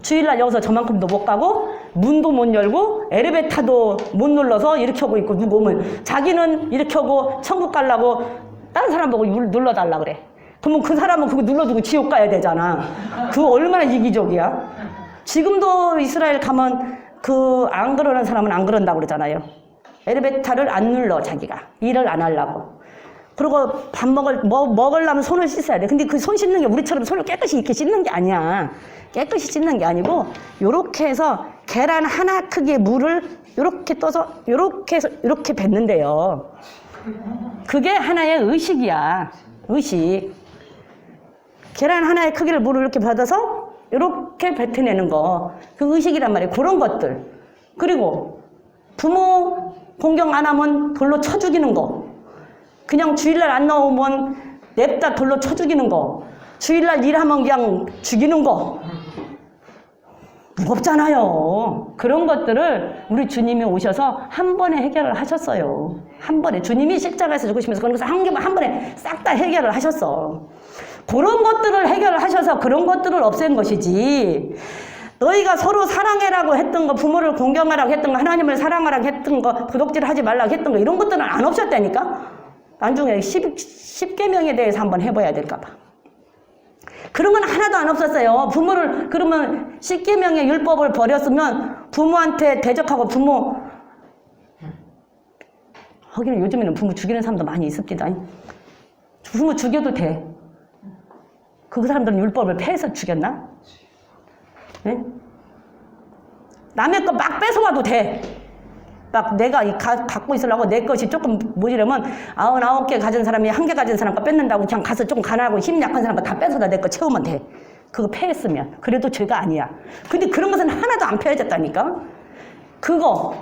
주일날 여기서 저만큼도 못 가고, 문도 못 열고, 엘리베이터도 못 눌러서 이렇게 하고 있고, 누구 오면 자기는 이렇게 하고 천국 가려고 다른 사람 보고 눌러달라 그래. 그러면 그 사람은 그거 눌러두고 지옥 가야 되잖아. 그거 얼마나 이기적이야? 지금도 이스라엘 가면 안 그러는 사람은 안 그런다고 그러잖아요. 엘리베이터를 안 눌러, 자기가. 일을 안 하려고. 그리고 밥 먹으려면 손을 씻어야 돼. 근데 그 손 씻는 게 우리처럼 손을 깨끗이 이렇게 씻는 게 아니야. 깨끗이 씻는 게 아니고, 요렇게 해서 계란 하나 크기의 물을 요렇게 떠서, 요렇게 해서, 요렇게 뱉는데요. 그게 하나의 의식이야. 의식. 계란 하나의 크기를 물을 이렇게 받아서, 요렇게 뱉어내는 거. 그 의식이란 말이에요. 그런 것들. 그리고 부모 공경 안 하면 돌로 쳐 죽이는 거. 그냥 주일날 안 나오면 냅다 돌로 쳐 죽이는 거. 주일날 일하면 그냥 죽이는 거. 무겁잖아요. 그런 것들을 우리 주님이 오셔서 한 번에 해결을 하셨어요. 한 번에. 주님이 십자가에서 죽으시면서 그런 것을 한 번에 싹 다 해결을 하셨어. 그런 것들을 해결을 하셔서 그런 것들을 없앤 것이지. 너희가 서로 사랑해라고 했던 거, 부모를 공경하라고 했던 거, 하나님을 사랑하라고 했던 거, 도둑질 하지 말라고 했던 거, 이런 것들은 안 없었다니까? 나중에 10계명에 대해서 한번 해봐야 될까봐. 그런 건 하나도 안 없었어요. 부모를, 그러면 10계명의 율법을 버렸으면 부모한테 대적하고 하기는 요즘에는 부모 죽이는 사람도 많이 있습니다. 부모 죽여도 돼. 그 사람들은 율법을 폐해서 죽였나? 네? 남의 거 막 뺏어와도 돼. 막 내가 갖고 있으려고 내 것이 조금 모자라면 99개 가진 사람이 1개 가진 사람 거 뺏는다고 그냥 가서 조금 가난하고 힘 약한 사람 거 다 뺏어다 내 거 채우면 돼. 그거 폐했으면. 그래도 죄가 아니야. 근데 그런 것은 하나도 안 폐해졌다니까? 그거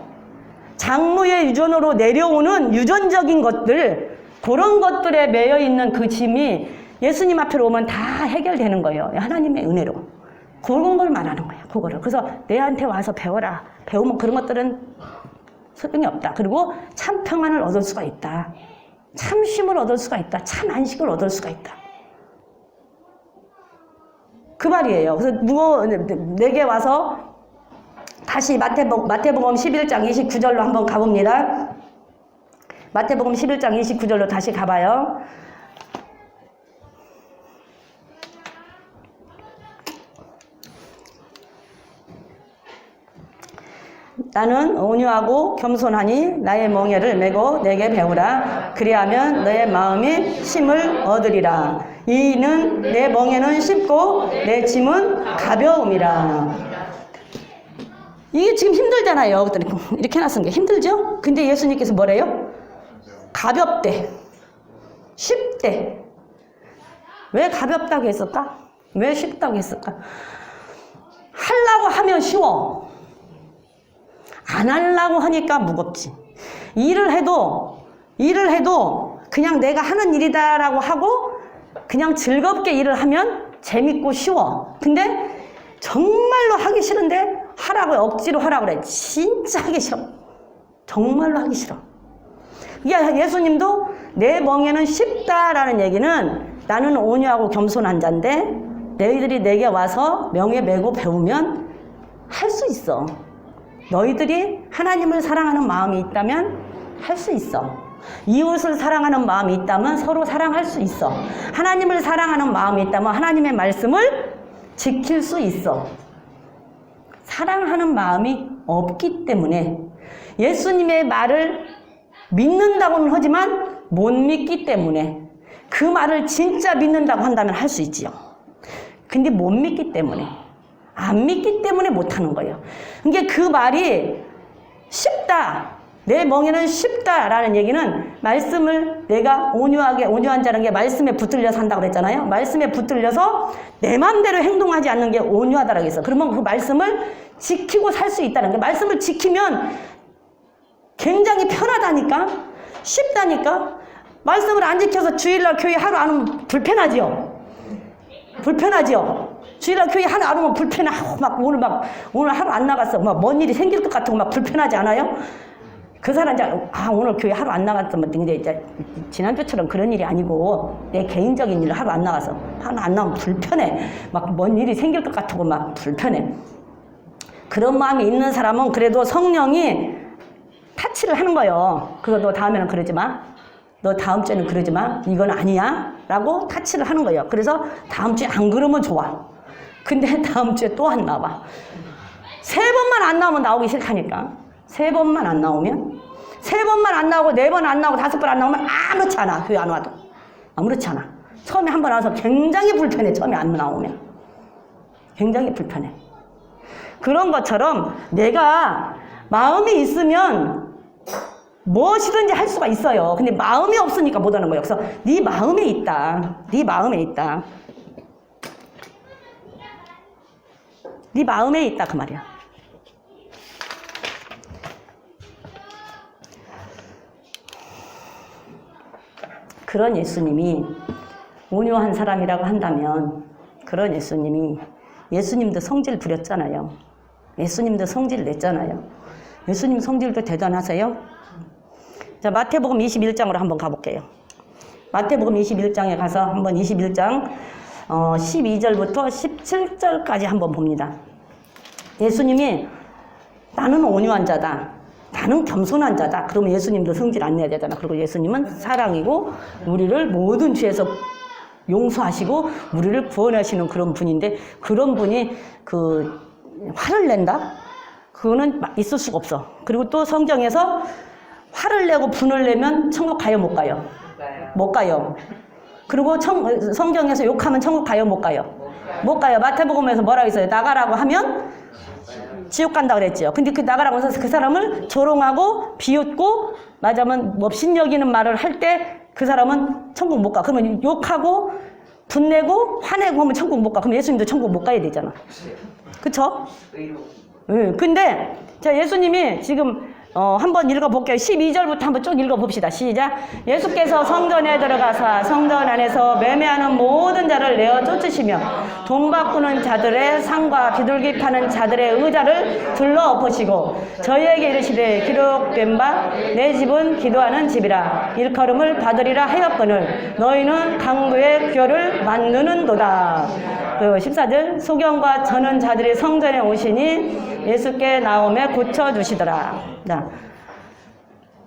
장로의 유전으로 내려오는 유전적인 것들, 그런 것들에 매여 있는 그 짐이 예수님 앞으로 오면 다 해결되는 거예요. 하나님의 은혜로. 그런 걸 말하는 거예요. 그거를. 그래서 내한테 와서 배워라. 배우면 그런 것들은 소용이 없다. 그리고 참 평안을 얻을 수가 있다. 참 쉼을 얻을 수가 있다. 참 안식을 얻을 수가 있다. 그 말이에요. 그래서 내게 와서 다시 마태복음 11장 29절로 한번 가봅니다. 마태복음 11장 29절로 다시 가봐요. 나는 온유하고 겸손하니 나의 멍에를 메고 내게 배우라. 그리하면 너의 마음이 쉼을 얻으리라. 이는 내 멍에는 쉽고 내 짐은 가벼움이라. 이게 지금 힘들잖아요. 이렇게 해놨은 게 힘들죠? 근데 예수님께서 뭐래요? 가볍대. 쉽대. 왜 가볍다고 했을까? 왜 쉽다고 했을까? 하려고 하면 쉬워. 안 하려고 하니까 무겁지. 일을 해도 그냥 내가 하는 일이다라고 하고 그냥 즐겁게 일을 하면 재밌고 쉬워. 근데 정말로 하기 싫은데 하라고 억지로 하라고 그래. 진짜 하기 싫어. 정말로 하기 싫어. 예수님도 내 멍에는 쉽다라는 얘기는 나는 온유하고 겸손한 자인데 너희들이 내게 와서 명예 메고 배우면 할 수 있어. 너희들이 하나님을 사랑하는 마음이 있다면 할 수 있어. 이웃을 사랑하는 마음이 있다면 서로 사랑할 수 있어. 하나님을 사랑하는 마음이 있다면 하나님의 말씀을 지킬 수 있어. 사랑하는 마음이 없기 때문에 예수님의 말을 믿는다고는 하지만 못 믿기 때문에 그 말을 진짜 믿는다고 한다면 할 수 있지요. 근데 못 믿기 때문에 안 믿기 때문에 못하는 거예요. 그러니까 그 말이 쉽다. 내 멍에는 쉽다라는 얘기는 말씀을 내가 온유한 자라는 게 말씀에 붙들려서 한다고 그랬잖아요. 말씀에 붙들려서 내 마음대로 행동하지 않는 게 온유하다라고 했어. 그러면 그 말씀을 지키고 살 수 있다는 게 말씀을 지키면 굉장히 편하다니까? 쉽다니까? 말씀을 안 지켜서 주일날 교회 하루 안 오면 불편하지요? 불편하지요? 주일날 교회 하루 안 오면 불편하고 오늘 하루 안 나갔어. 뭔 일이 생길 것 같고 불편하지 않아요? 그 사람 오늘 교회 하루 안 나갔으면 근데 이제 지난주처럼 그런 일이 아니고 내 개인적인 일로 하루 안 나가서 하루 안 나오면 불편해. 뭔 일이 생길 것 같고 불편해. 그런 마음이 있는 사람은 그래도 성령이 타치를 하는 거예요. 그거 너 다음에는 그러지 마. 너 다음 주에는 그러지 마. 이건 아니야. 라고 타치를 하는 거예요. 그래서 다음 주에 안 그러면 좋아. 근데 다음 주에 또 안 나와. 3번만 안 나오면 나오기 싫다니까. 3번만 안 나오면. 3번만 안 나오고 4번 안 나오고 5번 안 나오면 아무렇지 않아. 교회 안 와도. 아무렇지 않아. 처음에 한 번 와서 굉장히 불편해. 처음에 안 나오면. 굉장히 불편해. 그런 것처럼 내가 마음이 있으면 무엇이든지 할 수가 있어요. 근데 마음이 없으니까 못하는 거예요. 그래서 네 마음에 있다. 네 마음에 있다. 네 마음에 있다 그 말이야. 그런 예수님이 온유한 사람이라고 한다면 그런 예수님도 성질 부렸잖아요. 예수님도 성질 냈잖아요. 예수님 성질도 대단하세요. 자, 마태복음 21장으로 한번 가볼게요. 마태복음 21장에 가서 한번 21장 12절부터 17절까지 한번 봅니다. 예수님이 나는 온유한 자다. 나는 겸손한 자다. 그러면 예수님도 성질 안 내야 되잖아. 그리고 예수님은 사랑이고 우리를 모든 죄에서 용서하시고 우리를 구원하시는 그런 분인데 그런 분이 그 화를 낸다? 그거는 있을 수가 없어. 그리고 또 성경에서 화를 내고 분을 내면 천국 가요 못 가요? 못 가요. 그리고 성경에서 욕하면 천국 가요 못 가요? 못 가요. 마태복음에서 뭐라고 있어요? 나가라고 하면 지옥 간다 그랬죠. 근데 그 나가라고 해서 그 사람을 조롱하고 비웃고 맞으면 뭐 신여기는 말을 할 때 그 사람은 천국 못 가. 그러면 욕하고 분내고 화내고 하면 천국 못 가. 그럼 예수님도 천국 못 가야 되잖아. 그쵸? 응. 근데 자 예수님이 지금 한번 읽어볼게요. 12절부터 한번 쭉 읽어봅시다. 시작. 예수께서 성전에 들어가사 성전 안에서 매매하는 모든 자를 내어 쫓으시며 돈 바꾸는 자들의 상과 비둘기 파는 자들의 의자를 둘러 엎으시고 저희에게 이르시되 기록된 바 내 집은 기도하는 집이라 일컬음을 받으리라 하였거늘 너희는 강도의 꾀를 만드는도다. 그 14절 소경과 저는 자들이 성전에 오시니 예수께 나오매 고쳐주시더라. 자,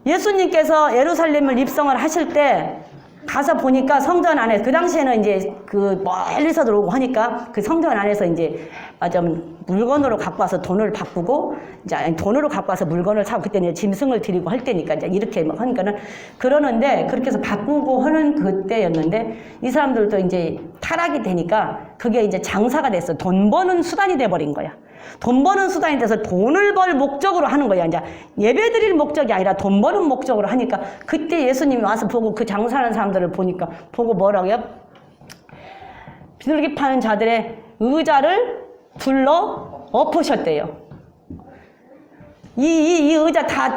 예수님께서 예루살렘을 입성을 하실 때 가서 보니까 성전 안에 그 당시에는 이제 그 멀리서 들어오고 하니까 그 성전 안에서 이제 좀 물건으로 갖고 와서 돈을 바꾸고 이제 돈으로 갖고 와서 물건을 사고 그때는 짐승을 드리고 할 때니까 이제 이렇게 막 하니까는 그러는데 그렇게 해서 바꾸고 하는 그때였는데 이 사람들도 이제 타락이 되니까 그게 이제 장사가 됐어. 돈 버는 수단이 돼버린 거야. 돈 버는 수단이 돼서 돈을 벌 목적으로 하는 거야. 이제 예배 드릴 목적이 아니라 돈 버는 목적으로 하니까 그때 예수님이 와서 보고 그 장사하는 사람들을 보니까 보고 뭐라고요? 비둘기 파는 자들의 의자를 둘러 엎으셨대요. 이 의자 다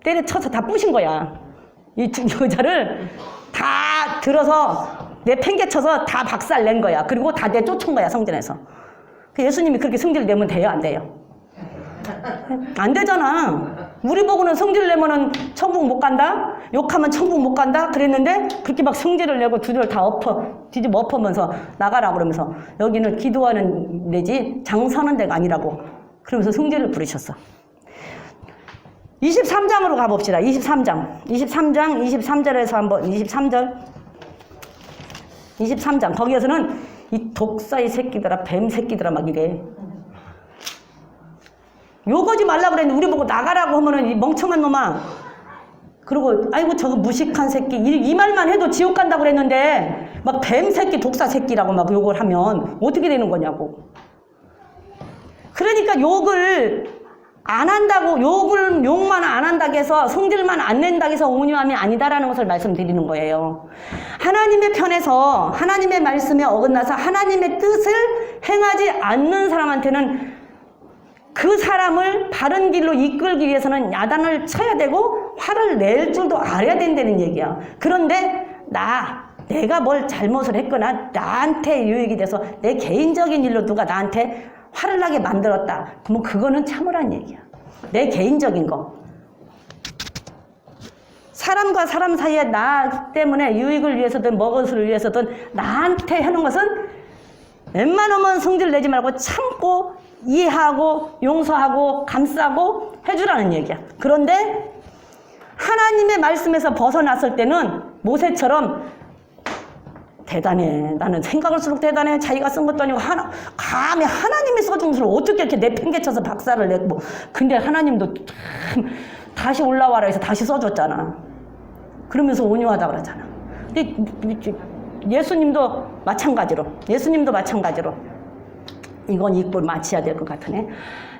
때려쳐서 다 부신 거야. 이 의자를 다 들어서 내팽개쳐서 다 박살 낸 거야. 그리고 다 내쫓은 거야 성전에서. 예수님이 그렇게 성질 내면 돼요? 안 돼요? 안 되잖아. 우리 보고는 성질 내면은 천국 못 간다? 욕하면 천국 못 간다? 그랬는데 그렇게 막 성질을 내고 두들 다 뒤집어 엎으면서 나가라 그러면서 여기는 기도하는 데지 장사하는 데가 아니라고 그러면서 성질을 부리셨어. 23장으로 가봅시다. 23장 23절에서 한번 23장 거기에서는 이 독사의 새끼들아 뱀 새끼들아 막 이래. 요거지 말라고 그랬는데 우리 보고 나가라고 하면은 이 멍청한 놈아. 그리고 아이고 저거 무식한 새끼 이 말만 해도 지옥 간다고 그랬는데 막 뱀 새끼 독사 새끼라고 막 욕을 하면 어떻게 되는 거냐고. 그러니까 욕을 안 한다고 욕만 안 한다고 해서 성질만 안 낸다고 해서 온유함이 아니다라는 것을 말씀드리는 거예요. 하나님의 편에서 하나님의 말씀에 어긋나서 하나님의 뜻을 행하지 않는 사람한테는 그 사람을 바른 길로 이끌기 위해서는 야단을 쳐야 되고 화를 낼 줄도 알아야 된다는 얘기야. 그런데 내가 뭘 잘못을 했거나 나한테 유익이 돼서 내 개인적인 일로 누가 나한테 화를 나게 만들었다. 그러면 그거는 참으란 얘기야. 내 개인적인 거. 사람과 사람 사이에 나 때문에 유익을 위해서든 먹을 위해서든 나한테 하는 것은 웬만하면 성질 내지 말고 참고 이해하고 용서하고 감싸고 해주라는 얘기야. 그런데 하나님의 말씀에서 벗어났을 때는 모세처럼 대단해. 나는 생각할수록 대단해. 자기가 쓴 것도 아니고 감히 하나님이 써준 것을 어떻게 이렇게 내팽개쳐서 박사를 내고. 근데 하나님도 참 다시 올라와라 해서 다시 써줬잖아. 그러면서 온유하다 그러잖아. 근데 예수님도 마찬가지로 이건 읽고 마쳐야 될 것 같으네.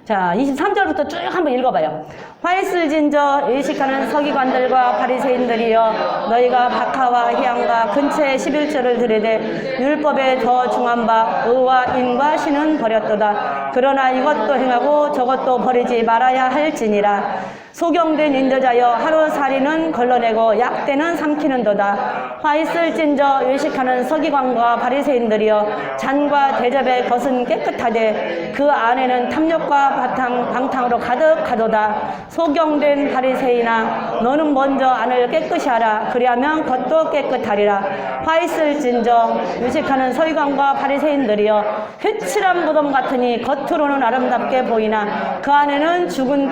자, 23절부터 쭉 한번 읽어봐요. 화 있을진저 의식하는 서기관들과 바리새인들이여, 너희가 박하와 향과 근처에 11조를 드리되 율법에 더 중한 바 의와 인과 신은 버렸도다. 그러나 이것도 행하고 저것도 버리지 말아야 할지니라. 소경된 인도자여, 하루살이는 걸러내고 약대는 삼키는도다. 화 있을진저 외식하는 서기관과 바리새인들이여, 잔과 대접의 것은 깨끗하되 그 안에는 탐욕과 방탕으로 가득하도다. 소경된 바리새인아, 너는 먼저 안을 깨끗이 하라. 그리하면 겉도 깨끗하리라. 화 있을진저 외식하는 서기관과 바리새인들이여, 회칠한 무덤 같으니 겉으로는 아름답게 보이나 그 안에는 죽은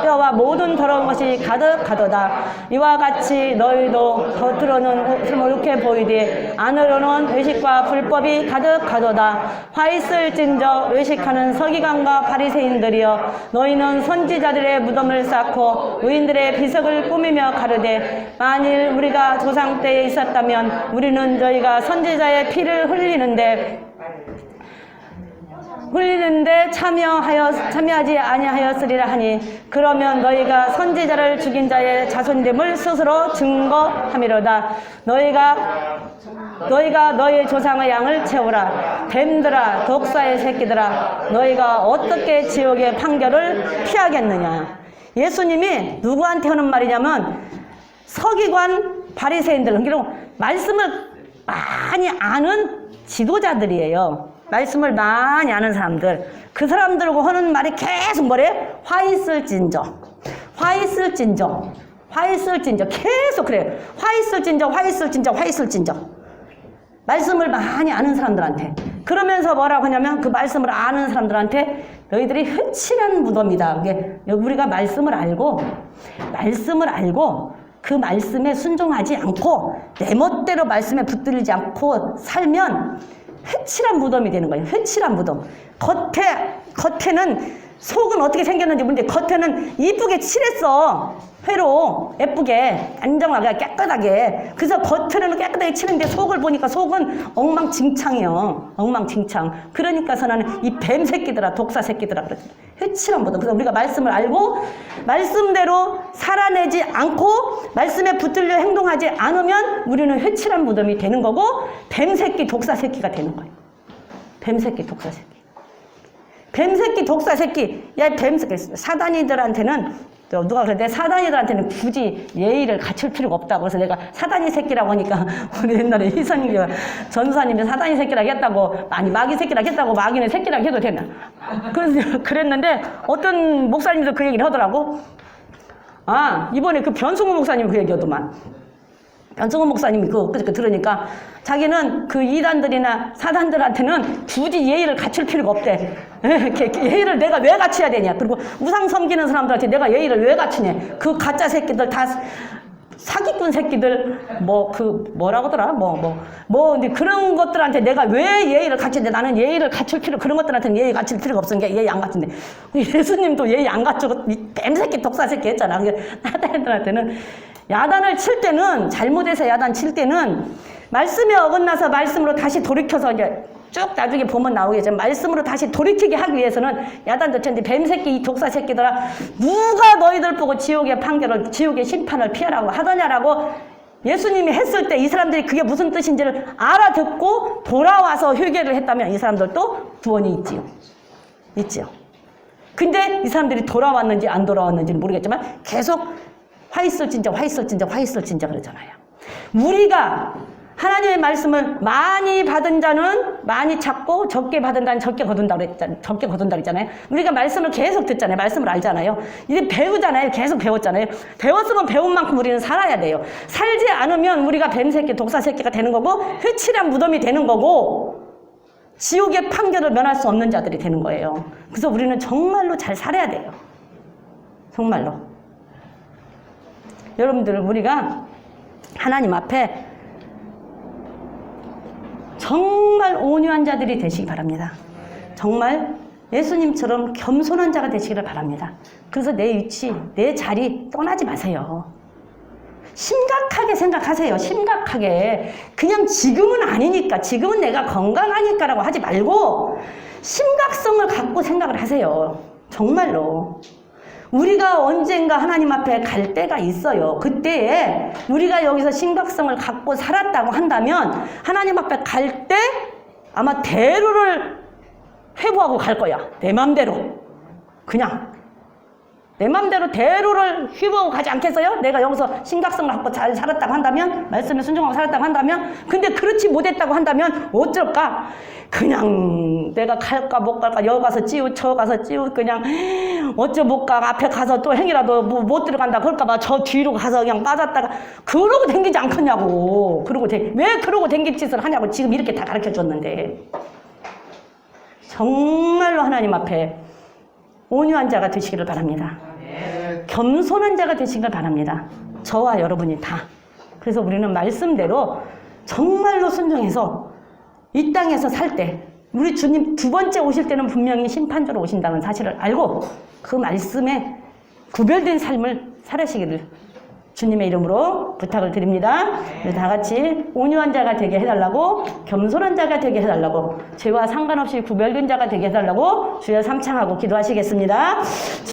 뼈와 모든 더러운 것이 가득하도다. 이와 같이 너희도 겉으로는 옳게 보이되 안으로는 외식과 불법이 가득하도다. 화 있을진저 외식하는 서기관과 바리새인들이여, 너희는 선지자들의 무덤을 쌓고 의인들의 비석을 꾸미며 가르되, 만일 우리가 조상 때에 있었다면 우리는 저희가 선지자의 피를 흘리는데 참여하지 아니하였으리라 하니, 그러면 너희가 선지자를 죽인 자의 자손됨을 스스로 증거함이로다. 너희가 너희 조상의 양을 채우라. 뱀들아, 독사의 새끼들아, 너희가 어떻게 지옥의 판결을 피하겠느냐. 예수님이 누구한테 하는 말이냐면 서기관, 바리새인들, 그러니까 말씀을 많이 아는 지도자들이에요. 말씀을 많이 아는 사람들, 그 사람들과 하는 말이 계속 뭐래? 화 있을진저 계속 그래요. 화 있을진저. 말씀을 많이 아는 사람들한테. 그러면서 뭐라고 하냐면 그 말씀을 아는 사람들한테 너희들이 회칠한 무덤이다. 그게 우리가 말씀을 알고 그 말씀에 순종하지 않고 내 멋대로 말씀에 붙들리지 않고 살면 회칠한 무덤이 되는 거예요. 회칠한 무덤. 겉에는 속은 어떻게 생겼는지 모르는데 겉에는 이쁘게 칠했어. 회로 예쁘게 안정하게 깨끗하게. 그래서 겉에는 깨끗하게 치는데 속을 보니까 속은 엉망진창이요. 엉망진창. 그러니까서 나는 이 뱀 새끼들아, 독사 새끼들아 그러지. 회칠한 무덤. 그래서 우리가 말씀을 알고 말씀대로 살아내지 않고 말씀에 붙들려 행동하지 않으면 우리는 회칠한 무덤이 되는 거고 뱀 새끼, 독사 새끼가 되는 거예요. 뱀 새끼, 독사 새끼. 뱀 새끼, 독사 새끼. 야, 뱀 새끼. 사단이들한테는 누가 그래? 사단이들한테는 굳이 예의를 갖출 필요가 없다고. 그래서 내가 사단이 새끼라고 하니까 우리 옛날에 희선이 전사님이 사단이 새끼라고 했다고, 아니 마귀 새끼라고 했다고, 마귀는 새끼라고 해도 되나? 그래서 그랬는데 어떤 목사님도 그 얘기를 하더라고. 아, 이번에 그 변승우 목사님이 그 얘기하더만. 변승우 목사님이 그거 들으니까 자기는 그 이단들이나 사단들한테는 굳이 예의를 갖출 필요가 없대. 예의를 내가 왜 갖춰야 되냐. 그리고 우상 섬기는 사람들한테 내가 예의를 왜 갖추냐. 그 가짜 새끼들 다 사기꾼 새끼들 뭐라고 하더라. 근데 그런 것들한테 내가 왜 예의를 갖추는데 나는 예의를 갖출 필요, 그런 것들한테는 예의 갖출 필요가 없으니까 예의 안 갖춘대. 예수님도 예의 안 갖추고 뱀 새끼, 독사 새끼 했잖아. 사단들한테는 야단을 칠 때는, 잘못해서 야단 칠 때는 말씀에 어긋나서 말씀으로 다시 돌이켜서 이제 쭉 나중에 보면 나오겠지만 말씀으로 다시 돌이키게 하기 위해서는 야단도 쳤는데 뱀 새끼, 이 독사 새끼들아, 누가 너희들 보고 지옥의 판결을, 지옥의 심판을 피하라고 하더냐라고 예수님이 했을 때 이 사람들이 그게 무슨 뜻인지를 알아듣고 돌아와서 회개를 했다면 이 사람들도 구원이 있지요. 근데 이 사람들이 돌아왔는지 안 돌아왔는지는 모르겠지만 계속 화 있을진저 그러잖아요. 우리가 하나님의 말씀을 많이 받은 자는 많이 찾고 적게 받은 자는 적게 거둔다 그랬잖아요. 우리가 말씀을 계속 듣잖아요. 말씀을 알잖아요. 이제 배우잖아요. 계속 배웠잖아요. 배웠으면 배운 만큼 우리는 살아야 돼요. 살지 않으면 우리가 뱀새끼, 독사새끼가 되는 거고 회칠한 무덤이 되는 거고 지옥의 판결을 면할 수 없는 자들이 되는 거예요. 그래서 우리는 정말로 잘 살아야 돼요. 정말로. 여러분들 우리가 하나님 앞에 정말 온유한 자들이 되시기 바랍니다. 정말 예수님처럼 겸손한 자가 되시기를 바랍니다. 그래서 내 위치, 내 자리 떠나지 마세요. 심각하게 생각하세요. 심각하게. 그냥 지금은 아니니까, 지금은 내가 건강하니까라고 하지 말고 심각성을 갖고 생각을 하세요. 정말로. 우리가 언젠가 하나님 앞에 갈 때가 있어요. 그때에 우리가 여기서 심각성을 갖고 살았다고 한다면 하나님 앞에 갈 때 아마 대루를 회부하고 갈 거야. 내 맘대로. 그냥 내 맘대로 대루를 휘부하고 가지 않겠어요? 내가 여기서 심각성을 갖고 잘 살았다고 한다면, 말씀에 순종하고 살았다고 한다면, 근데 그렇지 못했다고 한다면 어쩔까? 그냥 내가 갈까 못 갈까, 여기 가서 찌우 저 가서 찌우 그냥 어쩌 못 가, 앞에 가서 또 행이라도 못 들어간다 그럴까 봐 저 뒤로 가서 그냥 빠졌다가 그러고 댕기지 않겠냐고. 왜 그러고 댕길 짓을 하냐고. 지금 이렇게 다 가르쳐 줬는데. 정말로 하나님 앞에 온유한 자가 되시기를 바랍니다. 겸손한 자가 되시기를 바랍니다. 저와 여러분이 다. 그래서 우리는 말씀대로 정말로 순종해서 이 땅에서 살 때, 우리 주님 두 번째 오실 때는 분명히 심판주로 오신다는 사실을 알고 그 말씀에 구별된 삶을 살아시기를 주님의 이름으로 부탁을 드립니다. 우리 다 같이 온유한 자가 되게 해달라고, 겸손한 자가 되게 해달라고, 죄와 상관없이 구별된 자가 되게 해달라고 주여 삼창하고 기도하시겠습니다.